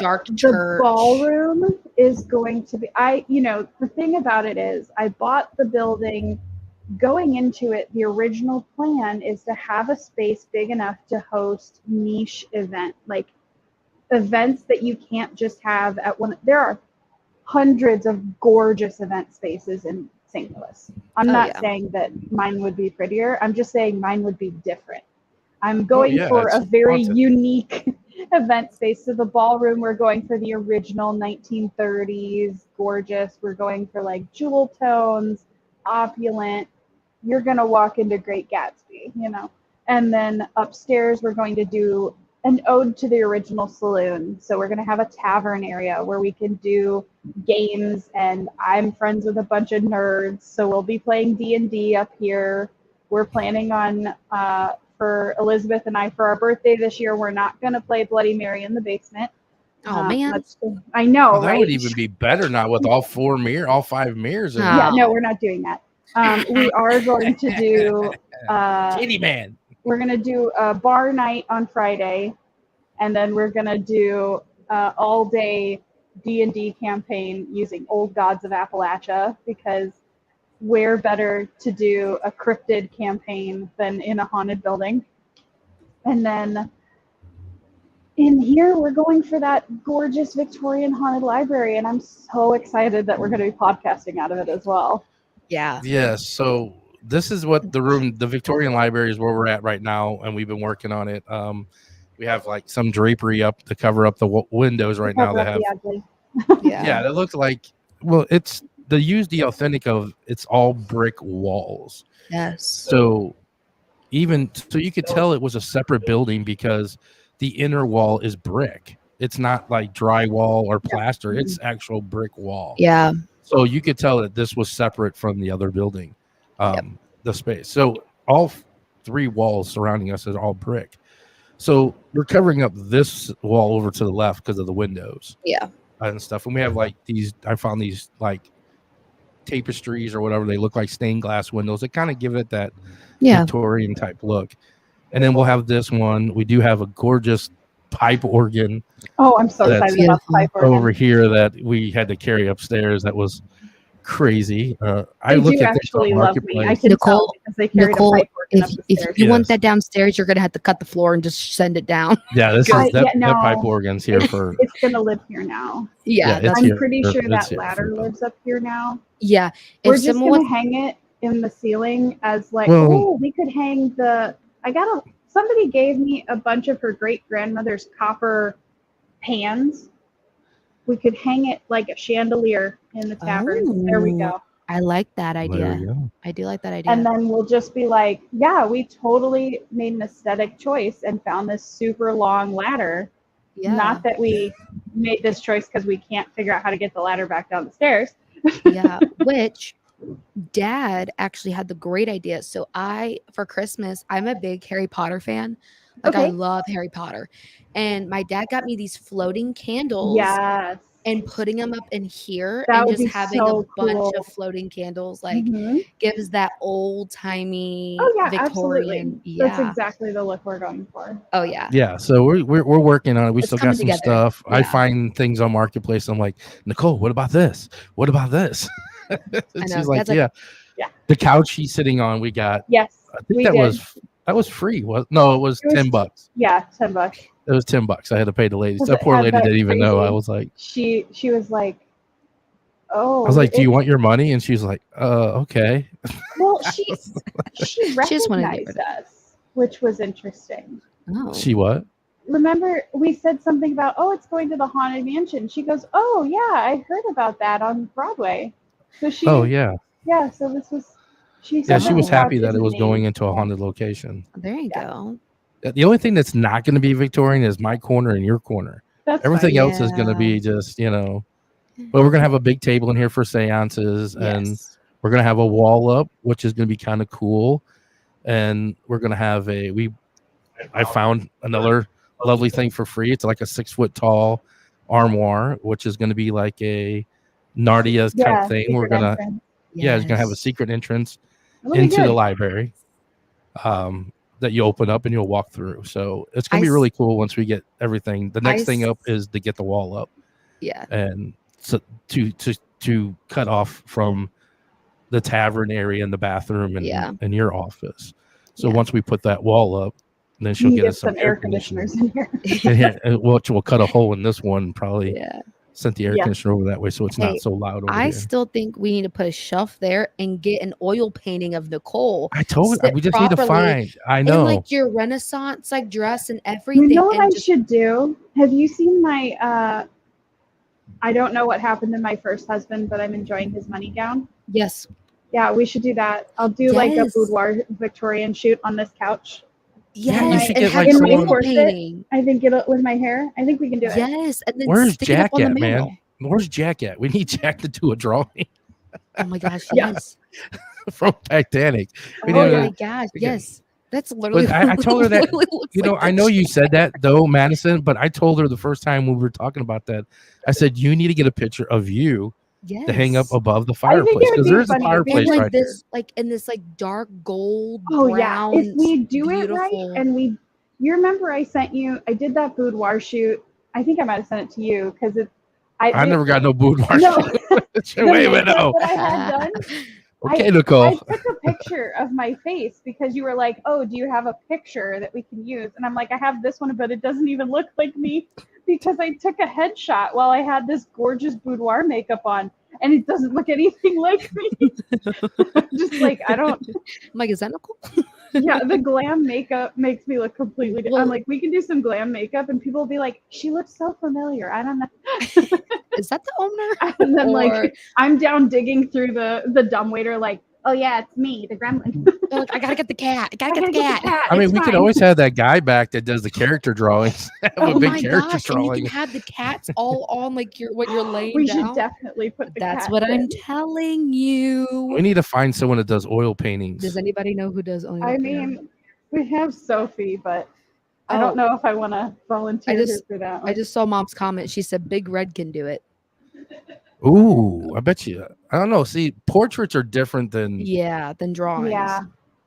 dark church. The ballroom is going to be, the thing about it is I bought the building. Going into it, the original plan is to have a space big enough to host niche events that you can't just have at one. There are hundreds of gorgeous event spaces in St. Louis. I'm not saying that mine would be prettier. I'm just saying mine would be different. I'm going for a very unique event space. So the ballroom, we're going for the original 1930s, gorgeous. We're going for like jewel tones, opulent. You're going to walk into Great Gatsby, And then upstairs, we're going to do an ode to the original saloon. So we're going to have a tavern area where we can do games, and I'm friends with a bunch of nerds, so we'll be playing D&D up here. We're planning on, for Elizabeth and I, for our birthday this year, we're not going to play Bloody Mary in the basement. Oh, man. I know, that right? would even be better now with all 5 mirrors. Yeah, no, we're not doing that. We are going to do Kitty Man. We're going to do a bar night on Friday, and then we're going to do all day D&D campaign using Old Gods of Appalachia, because where better to do a cryptid campaign than in a haunted building. And then in here, we're going for that gorgeous Victorian haunted library, and I'm so excited that we're going to be podcasting out of it as well. Yeah. Yes. So this is what the Victorian library is where we're at right now, and we've been working on it. We have like some drapery up to cover up the windows right now. They have, yeah, it looks like, well, they use the authentic of it's all brick walls. Yes. So you could tell it was a separate building because the inner wall is brick. It's not like drywall or plaster. It's actual brick wall. Yeah. So you could tell that this was separate from the other building, the space. So all 3 walls surrounding us is all brick. So we're covering up this wall over to the left because of the windows. Yeah. and stuff. And we have like these. I found these like tapestries or whatever. They look like stained glass windows. They kind of give it that Victorian type look. And then we'll have this one. We do have a gorgeous pipe organ. Oh, I'm so excited about the pipe organ over here that we had to carry upstairs. That was crazy. I they looked do at this actually on love Marketplace. me. I can tell because they carried a pipe organ up the if stairs. you want that downstairs, you're gonna have to cut the floor and just send it down. Yeah, this is that pipe organ's here for. It's gonna live here now. Yeah, I'm pretty sure that ladder lives up here now. Yeah, we're just gonna hang it in the ceiling as like, oh, we could hang the. Somebody gave me a bunch of her great grandmother's copper pans. We could hang it like a chandelier in the tavern. Oh, there we go. I like that idea. I do like that idea. And then we'll just be like, yeah, we totally made an aesthetic choice and found this super long ladder. Yeah. Not that we made this choice because we can't figure out how to get the ladder back down the stairs. Yeah, which Dad actually had the great idea. So for Christmas, I'm a big Harry Potter fan. Like I love Harry Potter. And my dad got me these floating candles. Yes. And putting them up in here that and just having so a bunch of floating candles like gives that old timey Victorian. Absolutely. Yeah. That's exactly the look we're going for. Oh yeah. Yeah. So we're working on it. We still got some stuff. Yeah. I find things on Marketplace. I'm like, Nicole, what about this? What about this? And she's like, yeah. The couch she's sitting on, we got. Yes. I think that was free. It was $10. Yeah, $10. It was $10. I had to pay the lady. That poor lady didn't even know. I was like, she was like, oh. I was like, do you want your money? And she's like, okay. Well, she recognized us, which was interesting. Oh. She what? Remember, we said something about, it's going to the Haunted Mansion. She goes, oh yeah, I heard about that on Broadway. So she. Oh yeah. Yeah. So this was. She was happy that it was going into a haunted location. There you go. The only thing that's not going to be Victorian is my corner and your corner. Everything else is going to be just, but we're going to have a big table in here for seances and we're going to have a wall up, which is going to be kind of cool. And we're going to have I found another lovely thing for free. It's like a 6 foot tall armoire, which is going to be like a Narnia type thing. We're going to, it's going to have a secret entrance into the library. That you open up and you'll walk through. So it's going to be really cool once we get everything. The next thing up is to get the wall up. Yeah. And so to cut off from the tavern area and the bathroom and your office. So once we put that wall up, then she'll get us some air conditioners in here. Which will cut a hole in this one probably. Yeah. Sent the air conditioner over that way so it's not so loud over here. Still think we need to put a shelf there and get an oil painting of Nicole. I told you, we just need to find. I know. And like your Renaissance like dress and everything. You know what I should do? Have you seen my I don't know what happened to my first husband, but I'm enjoying his money gown. Yes. Yeah, we should do that. I'll do like a boudoir Victorian shoot on this couch. Yes, and have like painting. I think it'll with my hair. I think we can do it. Yes, and then where's Jack at, man? Where's Jack at? We need Jack to do a drawing. Oh my gosh, yes. From Titanic. Oh my gosh, yes. That's literally. I told her that. I know you said that though, Madison. But I told her the first time when we were talking about that, I said you need to get a picture of you. Yes. To hang up above the fireplace because there's a fireplace like right this, there. like in this like dark gold. Oh brown, yeah, if we do it right, and you remember I did that boudoir shoot. I think I might have sent it to you because I never got no boudoir shoot. Wait a minute, no. What I had done. Okay, Nicole. I took a picture of my face because you were like, "Oh, do you have a picture that we can use?" And I'm like, "I have this one, but it doesn't even look like me." Because I took a headshot while I had this gorgeous boudoir makeup on, and it doesn't look anything like me. Just like I don't. I'm like, is that Nicole? Yeah, the glam makeup makes me look completely different. Well, I'm like, we can do some glam makeup, and people will be like, "She looks so familiar." I don't know. Is that the owner? And then like I'm down digging through the dumbwaiter, like, oh yeah, it's me, the gremlin. I gotta get the cat. I gotta get the cat. I mean, we could always have that guy back that does the character drawings. Have a big character drawing. And you can have the cats all on like what you're laying we down. We should definitely put the That's what I'm telling you. We need to find someone that does oil paintings. Does anybody know who does oil paintings? I mean, we have Sophie, but I don't know if I want to volunteer for that one. I just saw Mom's comment. She said Big Red can do it. Ooh, I bet you. I don't know. See, portraits are different than. than drawings. Yeah.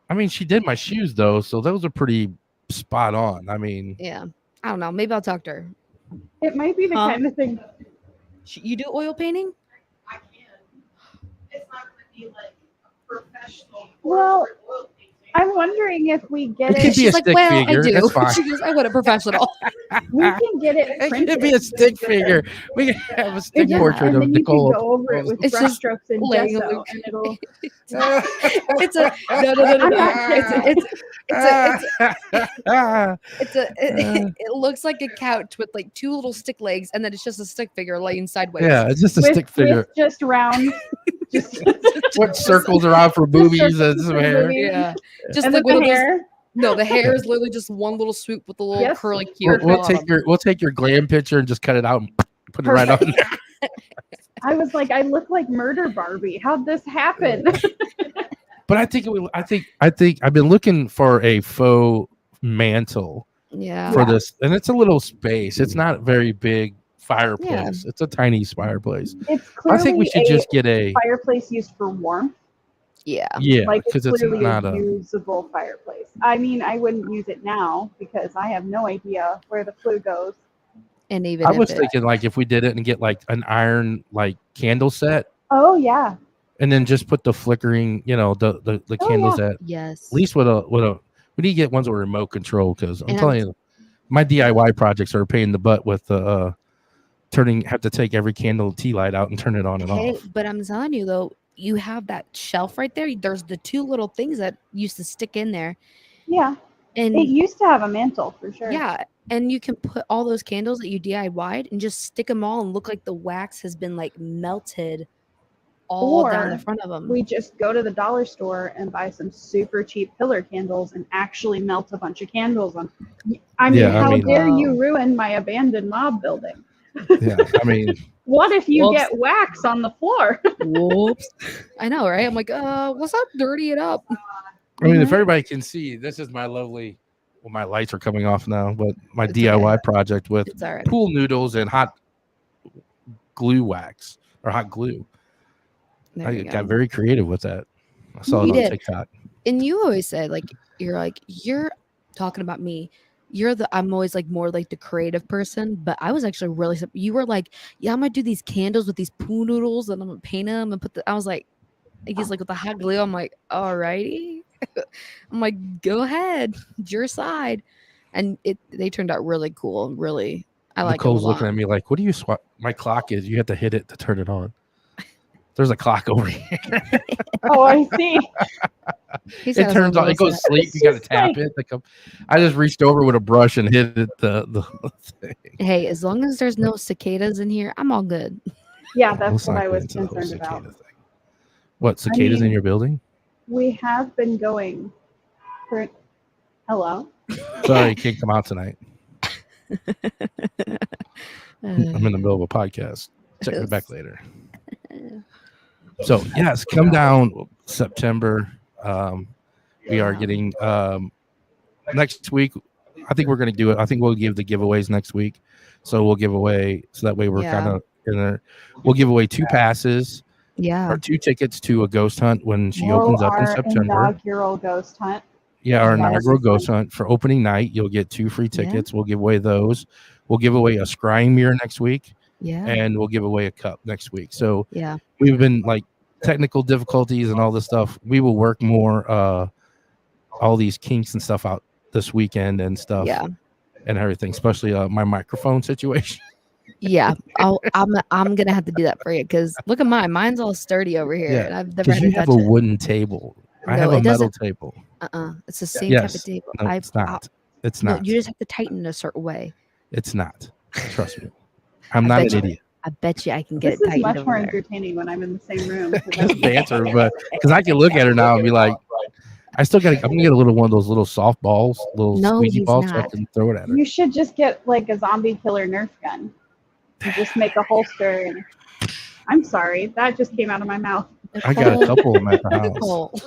I mean, she did my shoes though, so those are pretty spot on. I mean, Yeah. I don't know. Maybe I'll talk to her. It might be the Huh? kind of thing. You do oil painting? I can. It's not going to be like a professional. Well, oil painting. I'm wondering if we get It could it. be a She's like, stick well, figure. I do. That's fine. She goes, I want a professional. We can get it It printed. could be a stick figure. We can have a stick Yeah. portrait and of then Nicole. you can go over it with It's brush just strokes and laying gesso, on the- and it'll. It's a no. It looks like a couch with like two little stick legs, and then it's just a stick figure laying sideways. Yeah, it's just a stick figure. With just round. Just What circles around for boobies and circles some for hair. boobies. Yeah. Just and like with one the of those. hair. No, the hair is literally just one little swoop with a little Yes. curly We'll, cute. we'll take your glam picture and just cut it out and put it right on there. I was like, I look like Murder Barbie. How'd this happen? But I think I've been looking for a faux mantle Yeah. for this, and it's a little space. It's not a very big fireplace. It's a tiny fireplace. It's I clearly think we should a just get a fireplace used for warmth. Yeah. Like because it's it's clearly not a a. usable fireplace. I mean, I wouldn't use it now because I have no idea where the flue goes. And even I if was it- thinking like if we did it and get like an iron like candle set, Oh yeah. and then just put the flickering, the Oh, candles at yes. least with a we need to get ones with remote control because I'm And telling you, my DIY projects are a pain in the butt with have to take every candle tea light out and turn it on and Hey, off. but I'm telling you though, you have that shelf right there. There's the two little things that used to stick in there, Yeah. and It used to have a mantle for sure. yeah, and you can put all those candles that you DIY'd and just stick them all and look like the wax has been like melted all down the Or front of them. We just go to the dollar store and buy some super cheap pillar candles and actually melt a bunch of candles on. I mean, Yeah, I how mean- dare you ruin my abandoned mob building? Yeah, I mean, What if you Whoops. get wax on the floor? Whoops. I know, right? I'm like, what's up? Dirty it up. if everybody can see, this is my lovely. Well, my lights are coming off now, but my It's DIY okay. project with It's all right. pool noodles and hot glue wax or hot glue. There I you got go. very creative with that. I saw it You on did. TikTok. And you always said you're talking about me. I'm always like more like the creative person, but I was actually really you were like, yeah, I'm gonna do these candles with these poo noodles and I'm gonna paint them and I was like, he's like with the hot glue. I'm like, alrighty. I'm like, go ahead, it's your side. And they turned out really cool. Really, I like Nicole's it a lot. looking at me like, "What do you swap?" My clock is. You have to hit it to turn it on. There's a clock over here. Oh, I see. He's It got his turns own on. It little goes set. sleep. It's You got to just tap like- it. I just reached over with a brush and hit it. The thing. Hey, as long as there's no cicadas in here, I'm all good. Yeah, that's Let's what not I get was into the whole concerned about. cicada thing. What cicadas in mean- your building? We have been going for. Hello? Sorry, you can't come out tonight. Uh, I'm in the middle of a podcast. Check me Yes. back later. So yes, come down September. We are getting next week. I think we're going to do it. I think we'll give the giveaways next week. So we'll give away. So that way we're Yeah. kind of in there. We'll give away 2 passes yeah. or 2 tickets to a ghost hunt when she Well, opens up in our September. inaugural ghost hunt. Yeah, our Yes. inaugural ghost hunt for opening night. You'll get 2 free tickets. We'll give away those. We'll give away a scrying mirror next week, Yeah. and we'll give away a cup next week. So Yeah. we've been like technical difficulties and all this stuff. We will work more all these kinks and stuff out this weekend and stuff. Yeah. And everything, especially my microphone situation. Yeah. I'm gonna have to do that for you because look at mine. Mine's all sturdy over here. Yeah, And I've never Because had you to have touch a it. wooden table. I No, have it a metal doesn't- table. It's the same type of Yes. table. No, it's not. It's No, not. you just have to tighten it a certain way. It's not. Trust me. I'm I not bet an you- idiot. I bet you I can get This it is tightened much over more there. entertaining when I'm in the same room. Just banter, but because I can look at her now and be like, I'm gonna get a little one of those little soft balls, little No, squeegee he's balls, so I not. can throw it at her. You should just get like a zombie killer Nerf gun. You just make a holster. And I'm sorry, that just came out of my mouth. I got a Nicole- couple of them at the house. Nicole.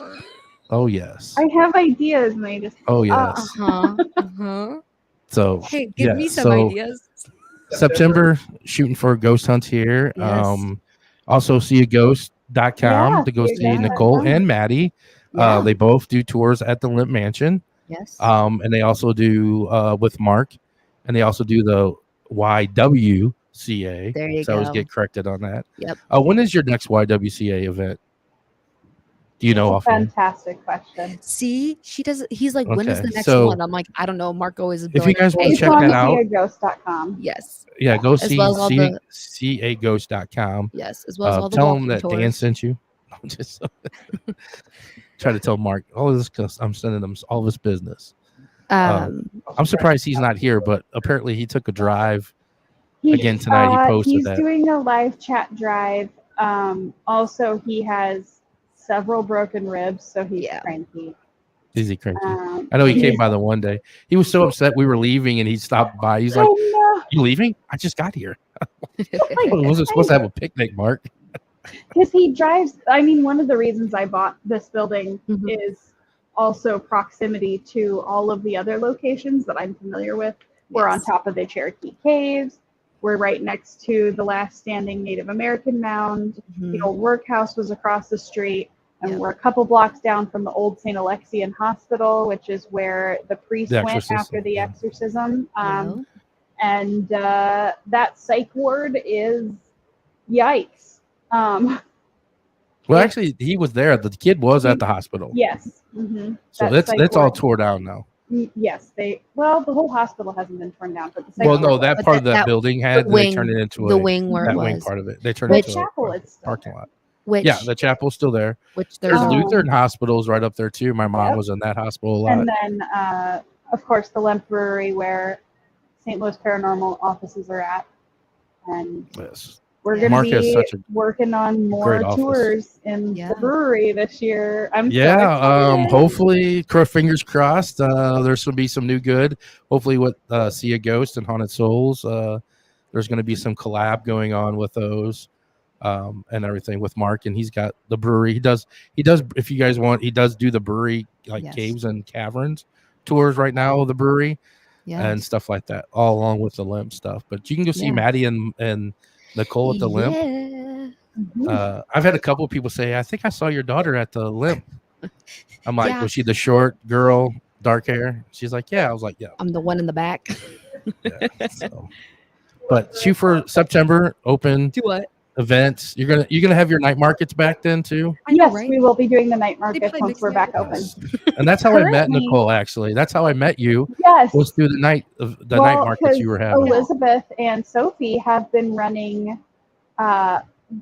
Oh yes. I have ideas, and they just. Oh yes. Uh-huh. Uh-huh. So Hey, give yeah, me some so ideas. September, shooting for ghost hunts here. Yes. Also seeaghost.com Yeah, to go see seeaghost.com. Nicole and Maddie. Yeah. They both do tours at the Limp Mansion. Yes. And they also do with Mark, and they also do the YWCA. There you so I always go. get corrected on that. Yep. When is your next YWCA event? Do you know offhand? Fantastic question. See, she does. He's like, when is Okay, the next so- one? I'm like, I don't know. Mark always is. If you guys wanna It's check on that out. seeaghost.com. Yes. Yeah, go As see well as all the- seaghost.com. Yes. As well as all the Tell them walking that tours. Dan sent you. I'm just try to tell Mark all of this because I'm sending him all of his business. I'm surprised he's not here, but apparently he took a drive again tonight. He posted he's that. doing a live chat drive. Also, he has several broken ribs, so he's Yeah. cranky. Is he cranky? I know he came by the one day. He was so upset we were leaving, and he stopped by. He's like, I "You leaving? I just got here. I know. wasn't supposed to have a picnic, Mark." Because he drives. I mean, one of the reasons I bought this building Mhm. is also proximity to all of the other locations that I'm familiar with. We're on Yes. top of the Cherokee Caves. We're right next to the last standing Native American mound. The Mhm. old workhouse was across the street. And Yep. we're a couple blocks down from the old St. Alexian Hospital, which is where the priest The went exorcism, after the yeah. exorcism. Yep. And that psych ward is yikes. Well, Yeah. actually, he was there. The kid was at the hospital. Yes. Mm-hmm. So that's all tore down now. Yes, the whole hospital hasn't been torn down, but the psych Well, no, ward that was. part of that- that building had the they wing- turned it into the a wing where it that wing was. part of it. They turned The it into chapel a is still parking there. lot. Which Yeah, the chapel's still there. which There's there's Lutheran hospitals right up there too. My mom Yep. was in that hospital a lot. And then, of course, the Lemp Brewery, where St. Louis Paranormal offices are at. And Yes. we're Yeah. going Mark to has be such a working on more great office. tours in Yeah. the brewery this year. I'm so Yeah, excited. hopefully, fingers crossed. There's going to be some new good. Hopefully, with See a Ghost and Haunted Souls, there's going to be some collab going on with those, and everything with Mark. And he's got the brewery. He does. If you guys want, he does do the brewery like Yes. caves and caverns tours right now of the brewery and yes. stuff like that, all along with the Limp stuff. But you can go see Yeah. Maddie and Nicole at the Limp. Yeah. Mhm. I've had a couple of people say, I think I saw your daughter at the Limp. I'm like, Yeah. was she the short girl, dark hair? She's like, yeah. I was like, yeah. I'm the one in the back. So. But shoot for September, open Do what? events. You're gonna have your night markets back then too. I know, Yes, right? we will be doing the night markets play once mixed we're back markets. open. And that's how I met Currently- Nicole. Actually, that's how I met you. Yes. Was through the night night markets you were 'cause having. Elizabeth and Sophie have been running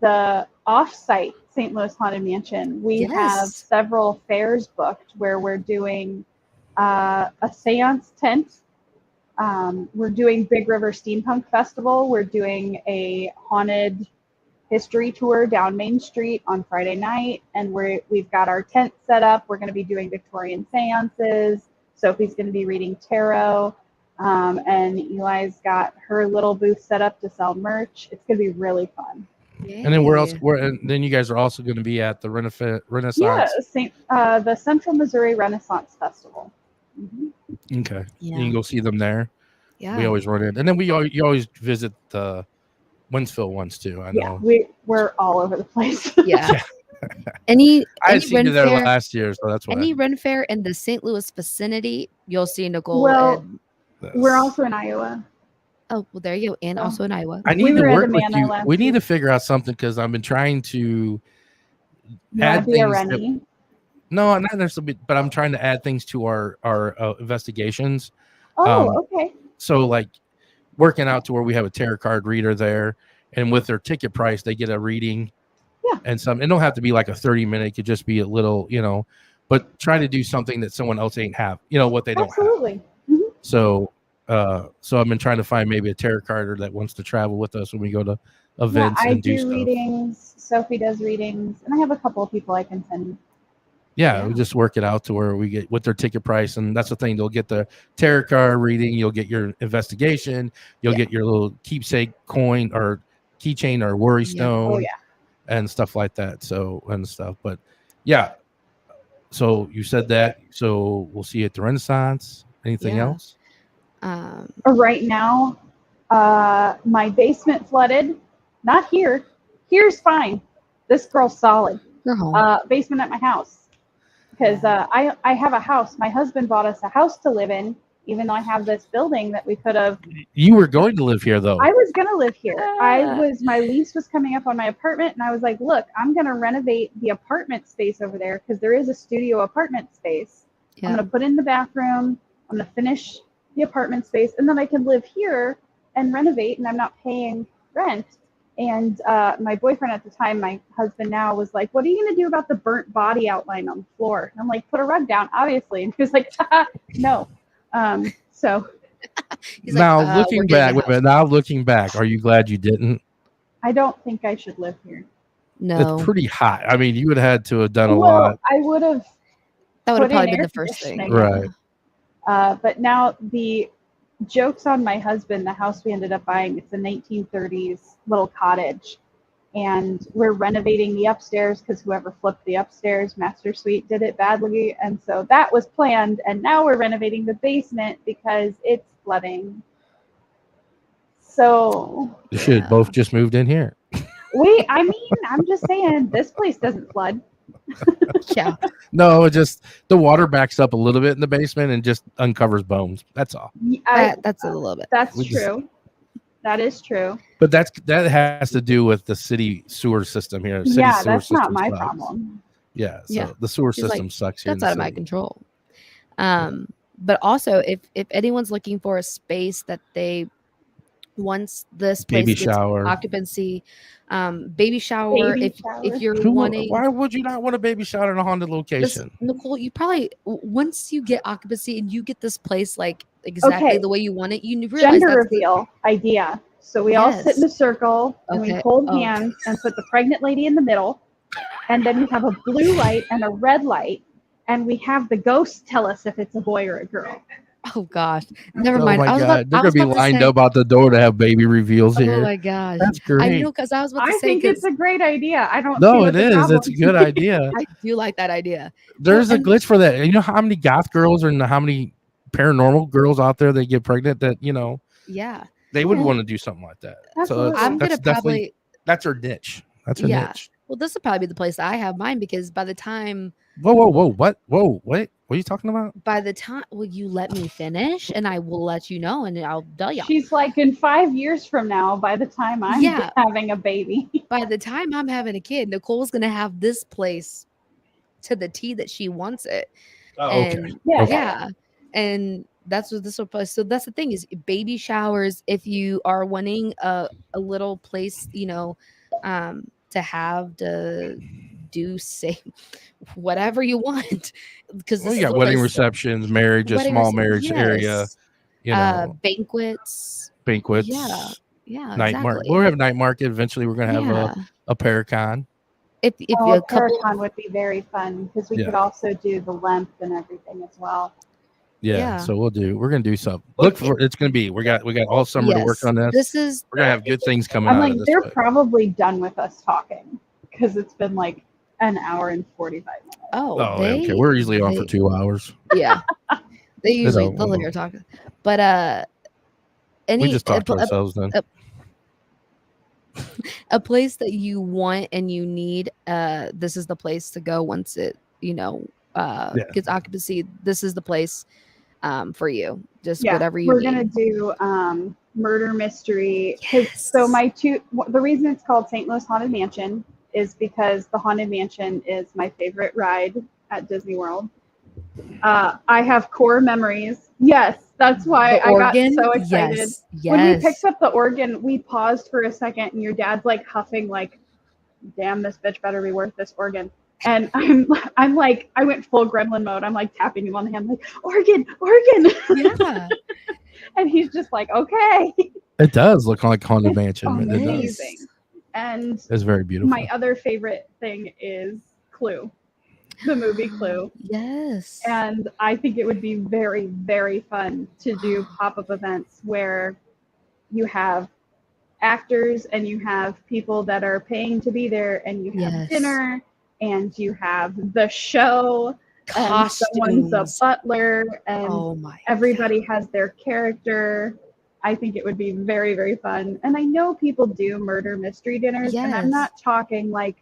the off-site St. Louis Haunted Mansion. We Yes. have several fairs booked where we're doing a seance tent. We're doing Big River Steampunk Festival. We're doing a haunted history tour down Main Street on Friday night, and we've got our tent set up. We're going to be doing Victorian seances. Sophie's going to be reading tarot, and Eli's got her little booth set up to sell merch. It's going to be really fun. And then and then you guys are also going to be at the Renaissance. Yeah, the Central Missouri Renaissance Festival. Mhm. Okay. Yeah. You can go see them there. Yeah. We always run in, and then you always visit the Winsville ones too. I know. Yeah, we're all over the place. Yeah. Any I had any seen Ren you there fair, last year, so that's why. any Ren fair in the St. Louis vicinity, you'll see Nicole. Well, and, We're also in Iowa. oh, well, there you go. And Oh. also in Iowa. I need We to were at work with Amana you. last We need week. to figure out something because I've been trying to You add want to be a things. that- Rennie? no, not necessarily, but I'm trying to add things to our investigations. Oh, okay. So like working out to where we have a tarot card reader there, and with their ticket price, they get a reading. Yeah. And some. It don't have to be like a 30-minute. It could just be a little, but try to do something that someone else ain't have. What they don't have. Absolutely. Mhm. So I've been trying to find maybe a tarot carder that wants to travel with us when we go to events I and do do stuff. readings. Sophie does readings, and I have a couple of people I can send. Yeah, we just work it out to where we get with their ticket price, and that's the thing. They'll get the tarot card reading, you'll get your investigation, you'll get your little keepsake coin or keychain or worry stone, Oh yeah. and stuff like that. So and stuff, but yeah. So you said that. So we'll see you at the Renaissance. Anything Yeah. else? Right now, My basement flooded. Not here. Here's fine. This girl's solid. You're home. Basement at my house. Because I have a house. My husband bought us a house to live in, even though I have this building that we could have. You were going to live here, though. I was going to live here. My lease was coming up on my apartment, and I was like, look, I'm going to renovate the apartment space over there because there is a studio apartment space. Yeah. I'm going to put in the bathroom. I'm going to finish the apartment space, and then I can live here and renovate, and I'm not paying rent. And my boyfriend at the time, my husband now, was like, what are you going to do about the burnt body outline on the floor? And I'm like, put a rug down, obviously. And he was like, no. So He's now like, looking back, now looking back, are you glad you didn't? I don't think I should live here. No. It's pretty hot. I mean, you would have had to have done a Well, lot. I would have. That would have put in probably been air the first thing. conditioning. Right. But now the joke's on my husband. The house we ended up buying, it's a 1930s little cottage. And we're renovating the upstairs because whoever flipped the upstairs master suite did it badly. And so that was planned. And now we're renovating the basement because it's flooding. So You should have both just moved in here. I'm just saying, this place doesn't flood. Yeah. No, it just the water backs up a little bit in the basement and just uncovers bones. That's all. That's a little bit. That's true. That is true. But that has to do with the city sewer system here. City Yeah, sewer that's not system my sucks. problem. Yeah, so Yeah. the sewer She's like, system sucks here. That's out of my control. But also, if anyone's looking for a space that they once this place Baby gets shower. occupancy, baby shower. If you're wanting, Why would you not want a baby shower in a haunted location? Nicole, you probably once you get occupancy and you get this place like exactly the way you want it, you realize Gender that's reveal idea. So we all sit in a circle and we hold hands and put the pregnant lady in the middle, and then we have a blue light and a red light, and we have the ghost tell us if it's a boy or a girl. Oh gosh, never mind. Oh my God, they're I was gonna be about to lined say- up out the door to have baby reveals here. Oh my gosh, That's great. I know because I was about to I say think it's a great idea. I don't. see No, what it the is. problem It's a good idea. I do like that idea. There's a and- glitch for that. You know how many goth girls and how many paranormal girls out there that get pregnant that Yeah, they would Yeah. want to do something like that. Absolutely. I'm that's gonna definitely- probably. that's her niche. That's her Yeah. niche. Well, this will probably be the place that I have mine because by the time, Whoa, what? Whoa, wait. What are you talking about? will you let me finish and I will let you know and I'll tell you. She's like, in 5 years from now, by the time I'm Yeah. having a baby. By the time I'm having a kid, Nicole's gonna have this place to the T that she wants it. Oh, And Yeah. yeah, and that's what this will play. So that's the thing is baby showers. If you are wanting a little place, to have to do say whatever you want, because Well, you got wedding receptions, marriage, a small marriage area, banquets. banquets, Yeah, night exactly. market. We'll have night market. Eventually, we're gonna have a Paracon. If Oh, a couple, Paracon would be very fun because we Yeah. could also do the length and everything as well. Yeah, so we're gonna do something. Look for it's gonna be. We got all summer to work on this. We're gonna have good things coming I'm out like, of this. they're way. probably done with us talking because it's been like an hour and 45 minutes. oh, Okay. We're usually on for 2 hours. Yeah, they usually know. they'll hear talking, but We just talk to ourselves then. A place that you want and you need, this is the place to go once it gets occupancy. This is the place for you. Just whatever you we're need. gonna do murder mystery. So the reason it's called St. Louis Haunted Mansion is because the Haunted Mansion is my favorite ride at Disney World. I have core memories. Yes, that's why I got so excited. Yes. When we picked up the organ, we paused for a second, and your dad's like huffing, like, "Damn, this bitch better be worth this organ." And I'm like, I went full gremlin mode. I'm like tapping him on the hand, like, "Organ." Yeah. And he's just like, "Okay." It does look like Haunted It's Mansion. It does. amazing. And It's very beautiful. my other favorite thing is Clue, the movie Clue. Yes. And I think it would be very, very fun to do pop-up events where you have actors and you have people that are paying to be there, and you have dinner, and you have the show, Costumes. and someone's a butler, and Oh my everybody has their character. I think it would be very, very fun. And I know people do murder mystery dinners, and I'm Yes. not talking like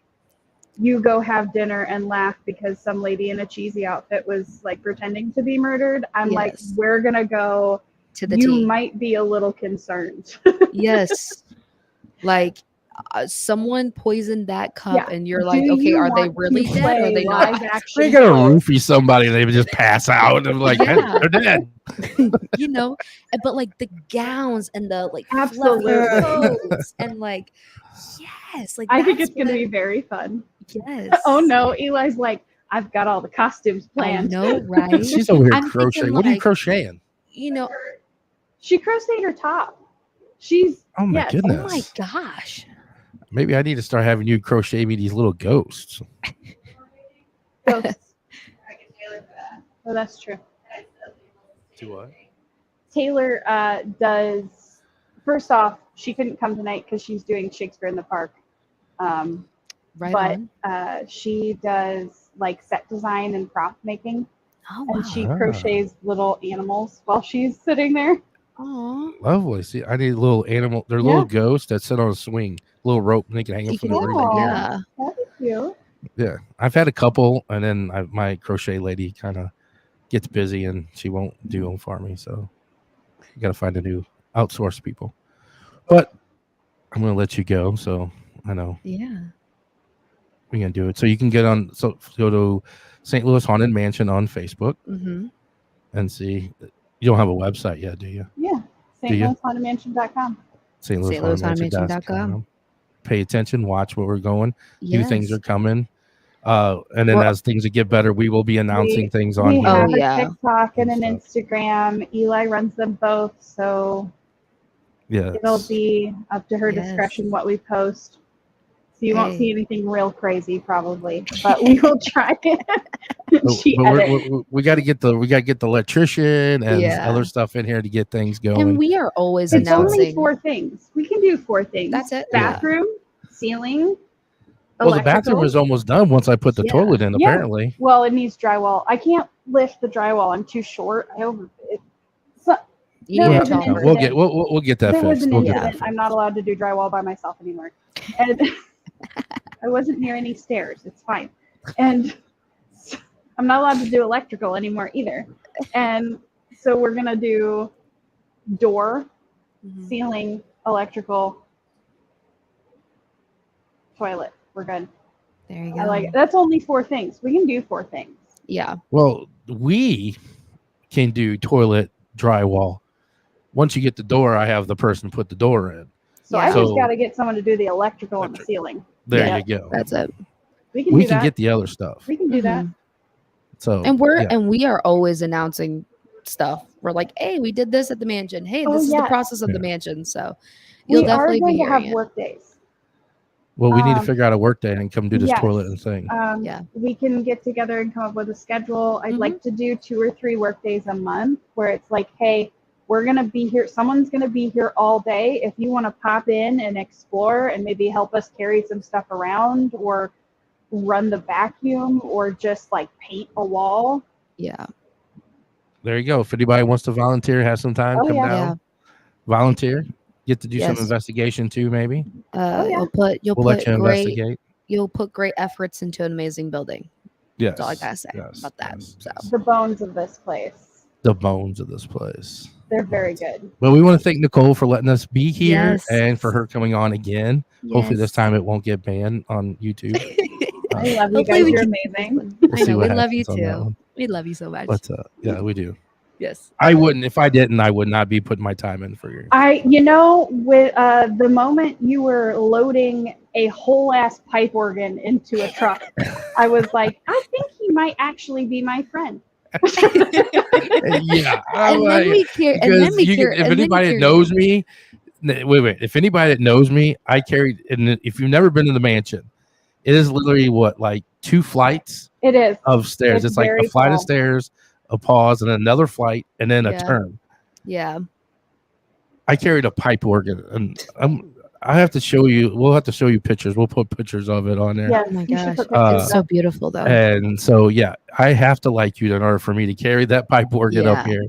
you go have dinner and laugh because some lady in a cheesy outfit was like pretending to be murdered. I'm like, Yes. we're gonna go. To the You T. might be a little concerned. Yes. Like someone poisoned that cup, Yeah. and you're Do like, okay, you are they want really to dead or are play they live not? action They gotta show? roofie somebody and they would just pass out and like, hey, Yeah. they're dead. You know, but like the gowns and the like Absolutely. fluffy coats and like, yes, like I think that's it's gonna what be very fun. yes. Oh no, Eli's like, I've got all the costumes I planned. know, right? She's over here I'm thinking, crocheting. What are you like, crocheting? You know, She crocheted her top. She's Oh my yes. goodness. oh my gosh. Maybe I need to start having you crochet me these little ghosts. Ghosts. Oh, that's true. Do what? Taylor does. First off, she couldn't come tonight because she's doing Shakespeare in the Park. Right But on. she does like set design and prop making, Oh and wow. she Ah. crochets little animals while she's sitting there. Aw. Lovely. See, I need a little animal. They're Yeah. little ghosts that sit on a swing, little rope, and they can hang them You from can the do roof. that, Aw. yeah. That'd be cute. Yeah, I've had a couple, and then my crochet lady kind of gets busy, and she won't do them for me. So you got to find a new outsource people. But I'm gonna let you go. So I know Yeah. we can do it. So you can get on. So go to St. Louis Haunted Mansion on Facebook Mm-hmm. and see. You don't have a website yet, do you? Yeah. Do you? StLouisHauntedMansion.com. St. StLouisHauntedMansion.com. Pay attention, watch where we're going. New things Yes. are coming. And then Well- as things get better, we will be announcing things on We here. have Oh, a yeah. TikTok and an And Instagram. Eli runs them both, so Yeah. it'll be up to her Yes. discretion what we post. So you won't Hey. see anything real crazy probably, but we will try it. She But edits. we got to get the electrician and Yeah. other stuff in here to get things going. And we are always It's only announcing. 4 things. We can do 4 things. That's it? Yeah. Bathroom, ceiling, well, the bathroom electrical. is almost done once I put the Yeah. toilet in. Yeah. Apparently, Well, it needs drywall. I can't lift the drywall. I'm too short. You There need a was an taller. we'll get we'll get that There was fixed. an We'll get incident. that I'm fixed. not allowed to do drywall by myself anymore. And I wasn't near any stairs. It's fine. And I'm not allowed to do electrical anymore either. And so we're going to do door, Mhm. ceiling, electrical, toilet. We're good. There you go. I like it. That's only 4 things. We can do 4 things. Yeah. Well, we can do toilet drywall. Once you get the door, I have the person put the door in. So Yeah. I just So- got to get someone to do the electrical and the Electric. ceiling. There Yeah. you go. That's it. We can We do can that. get the other stuff. We can do that. Mhm. So And we are always announcing stuff. We're like, hey, we did this at the mansion. Hey, Oh, this is the yes. process of the Yeah. mansion. So you'll We are definitely going be to have hearing it. work days. well, we need to Um, figure out a work day and come do this yes. toilet and thing. Yeah. We can get together and come up with a schedule. I'd Mhm. like to do 2 or 3 work days a month where it's like, hey, we're going to be here. Someone's going to be here all day. If you want to pop in and explore and maybe help us carry some stuff around or run the vacuum or just like paint a wall. Yeah. There you go. If anybody wants to volunteer, have some time, Oh, come yeah. down, volunteer, get to do some Yes. investigation too. Maybe yeah. You'll we'll let you great investigate. you'll put great efforts into an amazing building. Yes, That's all I gotta say yes, about that. yes, So yes. The bones of this place. The bones of this place. They're very good. Well, we want to thank Nicole for letting us be here Yes. and for her coming on again. Hopefully, this yes. time it won't get banned on YouTube. I love you Hopefully guys. we You're can- amazing. We'll I see know what we love you happens on that too. one. We love you so much. But yeah, we do. Yes. I wouldn't if I didn't. I would not be putting my time in for you. With the moment you were loading a whole ass pipe organ into a truck, I was like, I think he might actually be my friend. Yeah, And then we care. And then because we you care. can, if and then anybody you that care- knows me, wait. If anybody that knows me, I carried. And if you've never been to the mansion, it is literally what, like 2 flights It is. of stairs. It's It's like very a flight tall. of stairs, a pause, and another flight, and then a Yeah. turn. Yeah. I carried a pipe organ, and I have to show you. We'll have to show you pictures. We'll put pictures of it on there. Yes, Oh my you should gosh. put pictures So up. beautiful though. And so, yeah, I have to like you in order for me to carry that pipe organ up Yeah. here.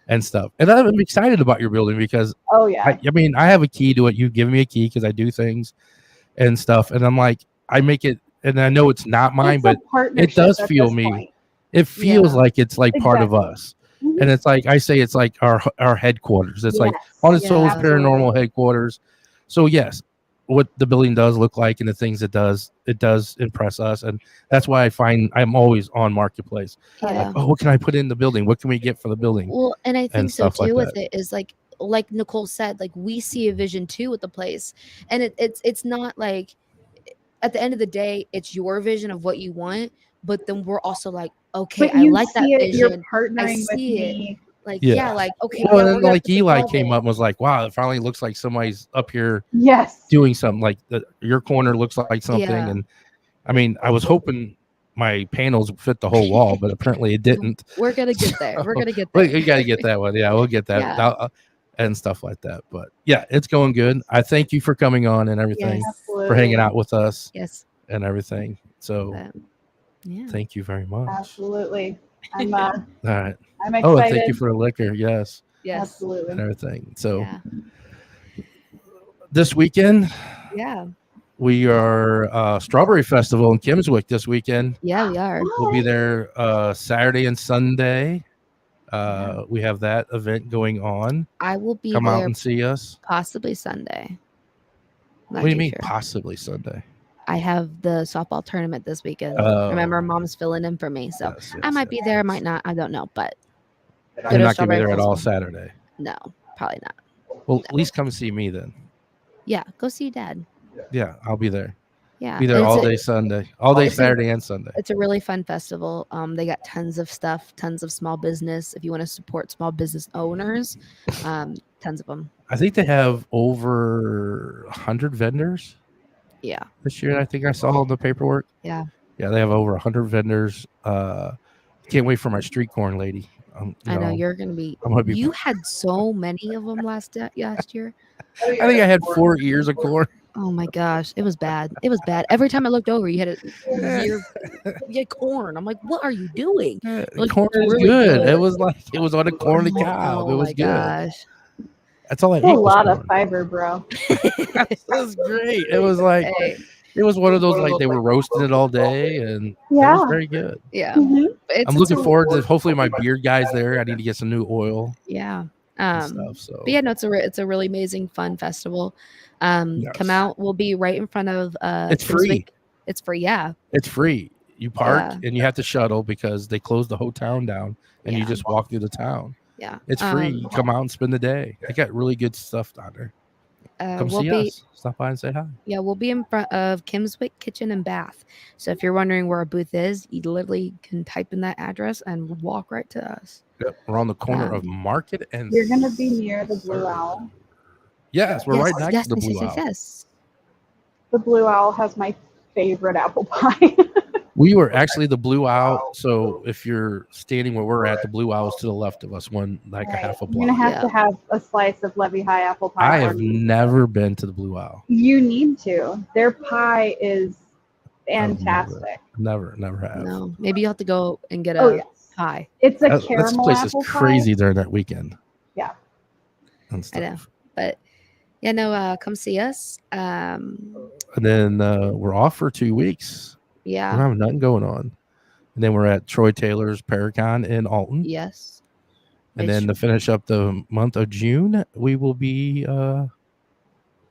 and stuff. And I'm excited about your building because Oh yeah. I mean, I have a key to it. You've given me a key because I do things and stuff. And I'm like, I make it, and I know it's not mine, It's but a partnership it does at feel this me. point. It feels Yeah. like it's like part of Exactly. us. And it's like I say, it's like our headquarters. It's like Haunted Souls Yeah. Paranormal headquarters. So yes, what the building does look like and the things it does impress us, and that's why I find I'm always on Marketplace. Yeah. Like, oh, what can I put in the building? What can we get for the building? Well, and I think so stuff like too with that. it is like Nicole said, like we see a vision too with the place, and it's not like at the end of the day, it's your vision of what you want, but then we're also like, okay, But I you like that see it, you're vision. partnering with see it. me. Like, Yeah. yeah, like okay, Well, yeah, and we're then gonna like put the Eli velvet. came up and was like, wow, it finally looks like somebody's up here Yes. doing something. Like your corner looks like something. Yeah. And I mean, I was hoping my panels fit the whole wall, but apparently it didn't. We're gonna get there. We're gonna get there. We got to get that one. Yeah, we'll get that. Yeah. And stuff like that. But yeah, it's going good. I thank you for coming on and everything, Yes. Absolutely. for hanging out with us Yes. and everything. So But, yeah. thank you very much. Absolutely. I'm All right. I'm excited. Oh, and thank you for the liquor. Yes. Yes. And Absolutely. everything. So Yeah. this weekend, Yeah. we are Strawberry Festival in Kimswick this weekend. Yeah, we are. We'll be there Saturday and Sunday. We have that event going on. I will be Come there out and see us. possibly Sunday. What do you mean possibly Sunday? I have the softball tournament this weekend. Oh. Remember, mom's filling in for me, so Yes, I might yes. be there, I might not. I don't know, but You're not going to be Strawberry there at all Festival. Saturday. No, probably not. Well, at least come see me then. Yeah, go see Dad. Yeah, I'll be there. Yeah, Be there and all it's a- day Sunday, all day it's a- Saturday and Sunday. It's a really fun festival. They got tons of stuff, tons of small business. If you want to support small business owners, tons of them. I think they have over 100 vendors Yeah, this year. I think I saw in the paperwork. yeah. Yeah, they have over 100 vendors. Can't wait for my street corn lady. I know you're gonna be. I'm gonna be. You had so many of them last year. I think I had 4 ears of corn. Oh my gosh, it was bad. It was bad. Every time I looked over, you had you had corn. I'm like, what are you doing? Like, Corn is really good. good. It was like it was on a corn on the cob. Oh it was my good. gosh. That's all I ate. It's a was lot of corn. fiber, bro. It was great. It was like Hey, it was one of those like they were roasting it all day, and it Yeah. was very good. yeah. Mhm. It's, I'm looking forward to hopefully my beard guy's there. I need to get some new oil Yeah. and stuff. So But yeah, no, it's a really amazing, fun festival. Come Yes. out. We'll be right in front of. It's free. Kimswick. It's free. Yeah. It's free. You park Yeah. and you have to shuttle because they closed the whole town down, and you Yeah. just walk through the town. Yeah. It's free. You come out and spend the day. They got really good stuff down there. Come We'll see be. us. Stop by and say hi. Yeah, we'll be in front of Kimswick Kitchen and Bath. So if you're wondering where our booth is, you literally can type in that address and walk right to us. Yep. We're on the corner of Market and. You're gonna be near the Blue Owl. Yes, we're right next yes, to the yes, Blue yes, Owl. yes. The Blue Owl has my favorite apple pie. We were actually the Blue Owl. So if you're standing where we're at, the Blue Owl is to the left of us, one like a half a You're gonna block. have to have a slice of Levy High apple pie. I for have me. never been to the Blue Owl. You need to. Their pie is I've fantastic. Never have. No, maybe you'll have to go and get a Oh yes, pie. it's a This caramel place is apple pie. crazy during that weekend. Yeah. And I know. stuff. But yeah, no, come see us. And then we're off for 2 weeks. We Yeah. don't have nothing going on. And then we're at Troy Taylor's Paracon in Alton. Yes. And then to finish up the month of June, we will be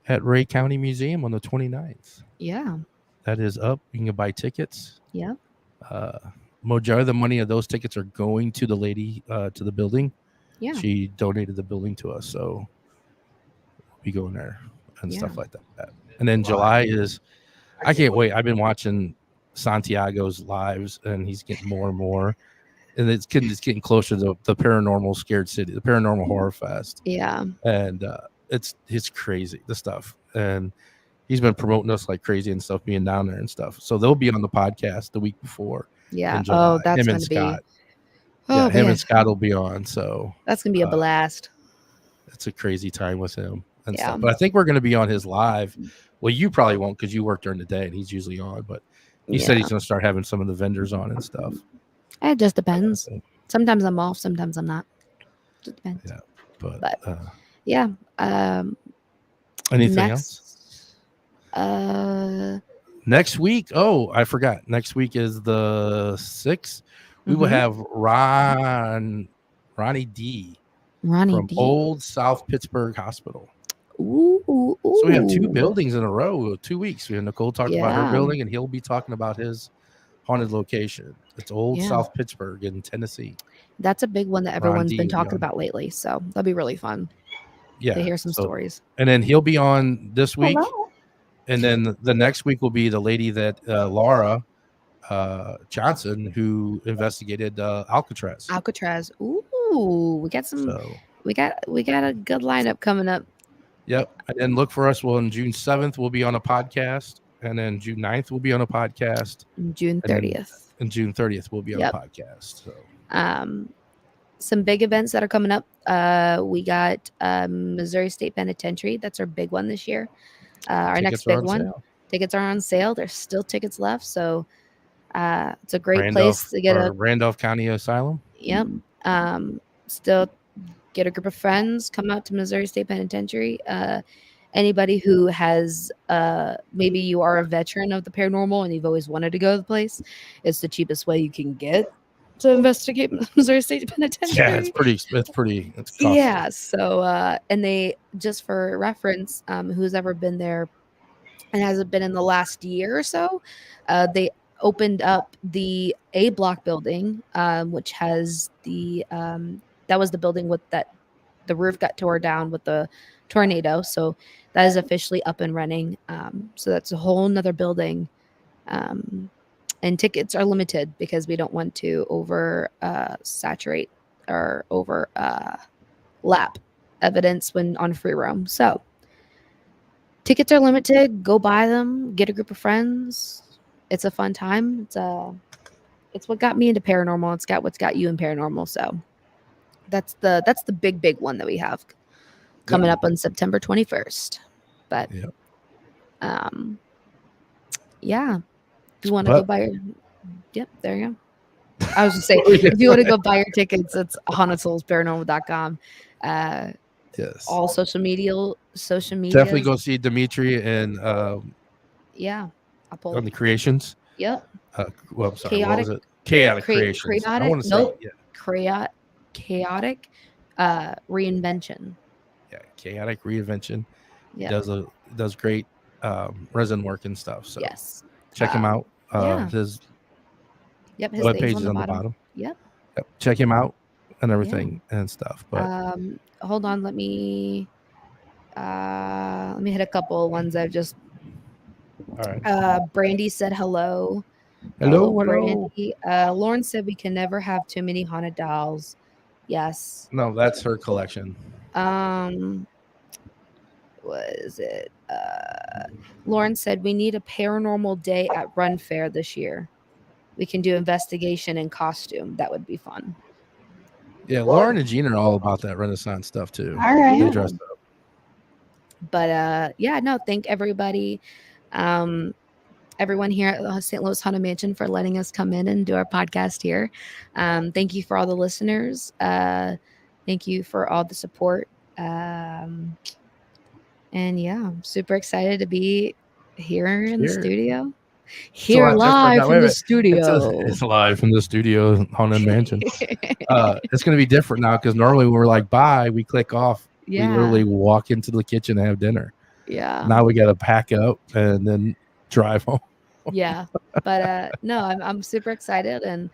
at Ray County Museum on the 29th. Yeah. That is up. You can buy tickets. Yeah. Majority of the money of those tickets are going to the lady to the building. Yeah. She donated the building to us, so we'll be going there and Yeah. stuff like that. And then July is, I can't wait. I've been watching Santiago's lives, and he's getting more and more, and it's getting closer to the Paranormal Scared City, the Paranormal Horror Fest, Yeah. and it's crazy, the stuff, and he's been promoting us like crazy and stuff, being down there and stuff. So they'll be on the podcast the week before. Yeah. in July. Oh, that's him going and to be. Scott. Oh, Yeah, him man. and Scott will be on. So That's going to be a blast. it's a crazy time with him and Yeah. stuff. But I think we're going to be on his live. Well, you probably won't because you work during the day and he's usually on. But he said he's going to start having some of the vendors on and stuff. It just depends. Sometimes I'm off, sometimes I'm not. Just depends. Yeah, but yeah. anything else? Next week. Oh, I forgot. Next week is the 6th. We will have Ronnie D from Old South Pittsburgh Hospital. Ooh. So we have 2 buildings in a row, 2 weeks. Nicole talked about her building, and he'll be talking about his haunted location. It's Old South Pittsburgh in Tennessee. That's a big one that everyone's been talking about lately. So that'll be really fun. Yeah, to hear some stories. And then he'll be on this week, and then the next week will be the lady that Laura Johnson, who investigated Alcatraz. Ooh, we got some. We got a good lineup coming up. Yep. And then look for us. Well, on June 7th, we'll be on a podcast. And then June 9th, we'll be on a podcast. And June 30th. And June 30th, we'll be on a podcast. So, some big events that are coming up. We got Missouri State Penitentiary. That's our big one this year. Our next big one. Tickets are on sale. There's still tickets left. So it's a great place to get a Randolph County Asylum. Yep. Still get a group of friends, come out to Missouri State Penitentiary. Anybody who has maybe you are a veteran of the paranormal and you've always wanted to go to the place, it's the cheapest way you can get to investigate Missouri State Penitentiary. Yeah, it's costly. Yeah. So and they, just for reference, who's ever been there and hasn't been in the last year or so, they opened up the A block building, which has the that was the building with that the roof got tore down with the tornado. So that is officially up and running. So that's a whole nother building. And tickets are limited because we don't want to over saturate or over lap evidence when on free roam. So tickets are limited. Go buy them. Get a group of friends. It's a fun time. It's what got me into paranormal. It's what's got you in paranormal. So that's the big one that we have coming up on September 21st. But yeah. If you want to go buy your there you go. I was just saying, if you want to go buy your tickets, it's hauntedsoulsparanormal.com. Yes. All social media. Definitely go see Dimitri and on the Creations. Yep. Well, I'm sorry. What was it? Chaotic Creations. I want to say chaotic reinvention. Yeah, chaotic reinvention. Yeah. Does great resin work and stuff. So yes. Check him out. His webpage is on the bottom. Yep. Check him out and everything and stuff. But hold on, let me hit a couple of ones I've just. All right. Brandy said hello. Hello, Brandy. Lauren said we can never have too many haunted dolls. Yes. No, that's her collection. What is it? Lauren said we need a paranormal day at Run Fair this year. We can do investigation in costume. That would be fun. Yeah, Lauren and Gina are all about that Renaissance stuff too. All right. They dress up. But thank everybody. Everyone here at the St. Louis Haunted Mansion for letting us come in and do our podcast here. Thank you for all the listeners. Thank you for all the support. And I'm super excited to be here in the studio. Live from the studio. It's live from the studio, Haunted Mansion. It's going to be different now because normally when we're like, bye, we click off. Yeah. We literally walk into the kitchen and have dinner. Yeah. Now we got to pack up and then drive home. Yeah. But I'm super excited, and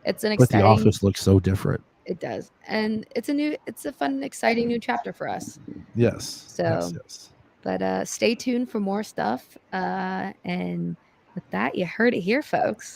it's an exciting. But the office looks so different. It does. And it's a fun, exciting new chapter for us. Yes. So, yes. But stay tuned for more stuff. And with that, you heard it here, folks.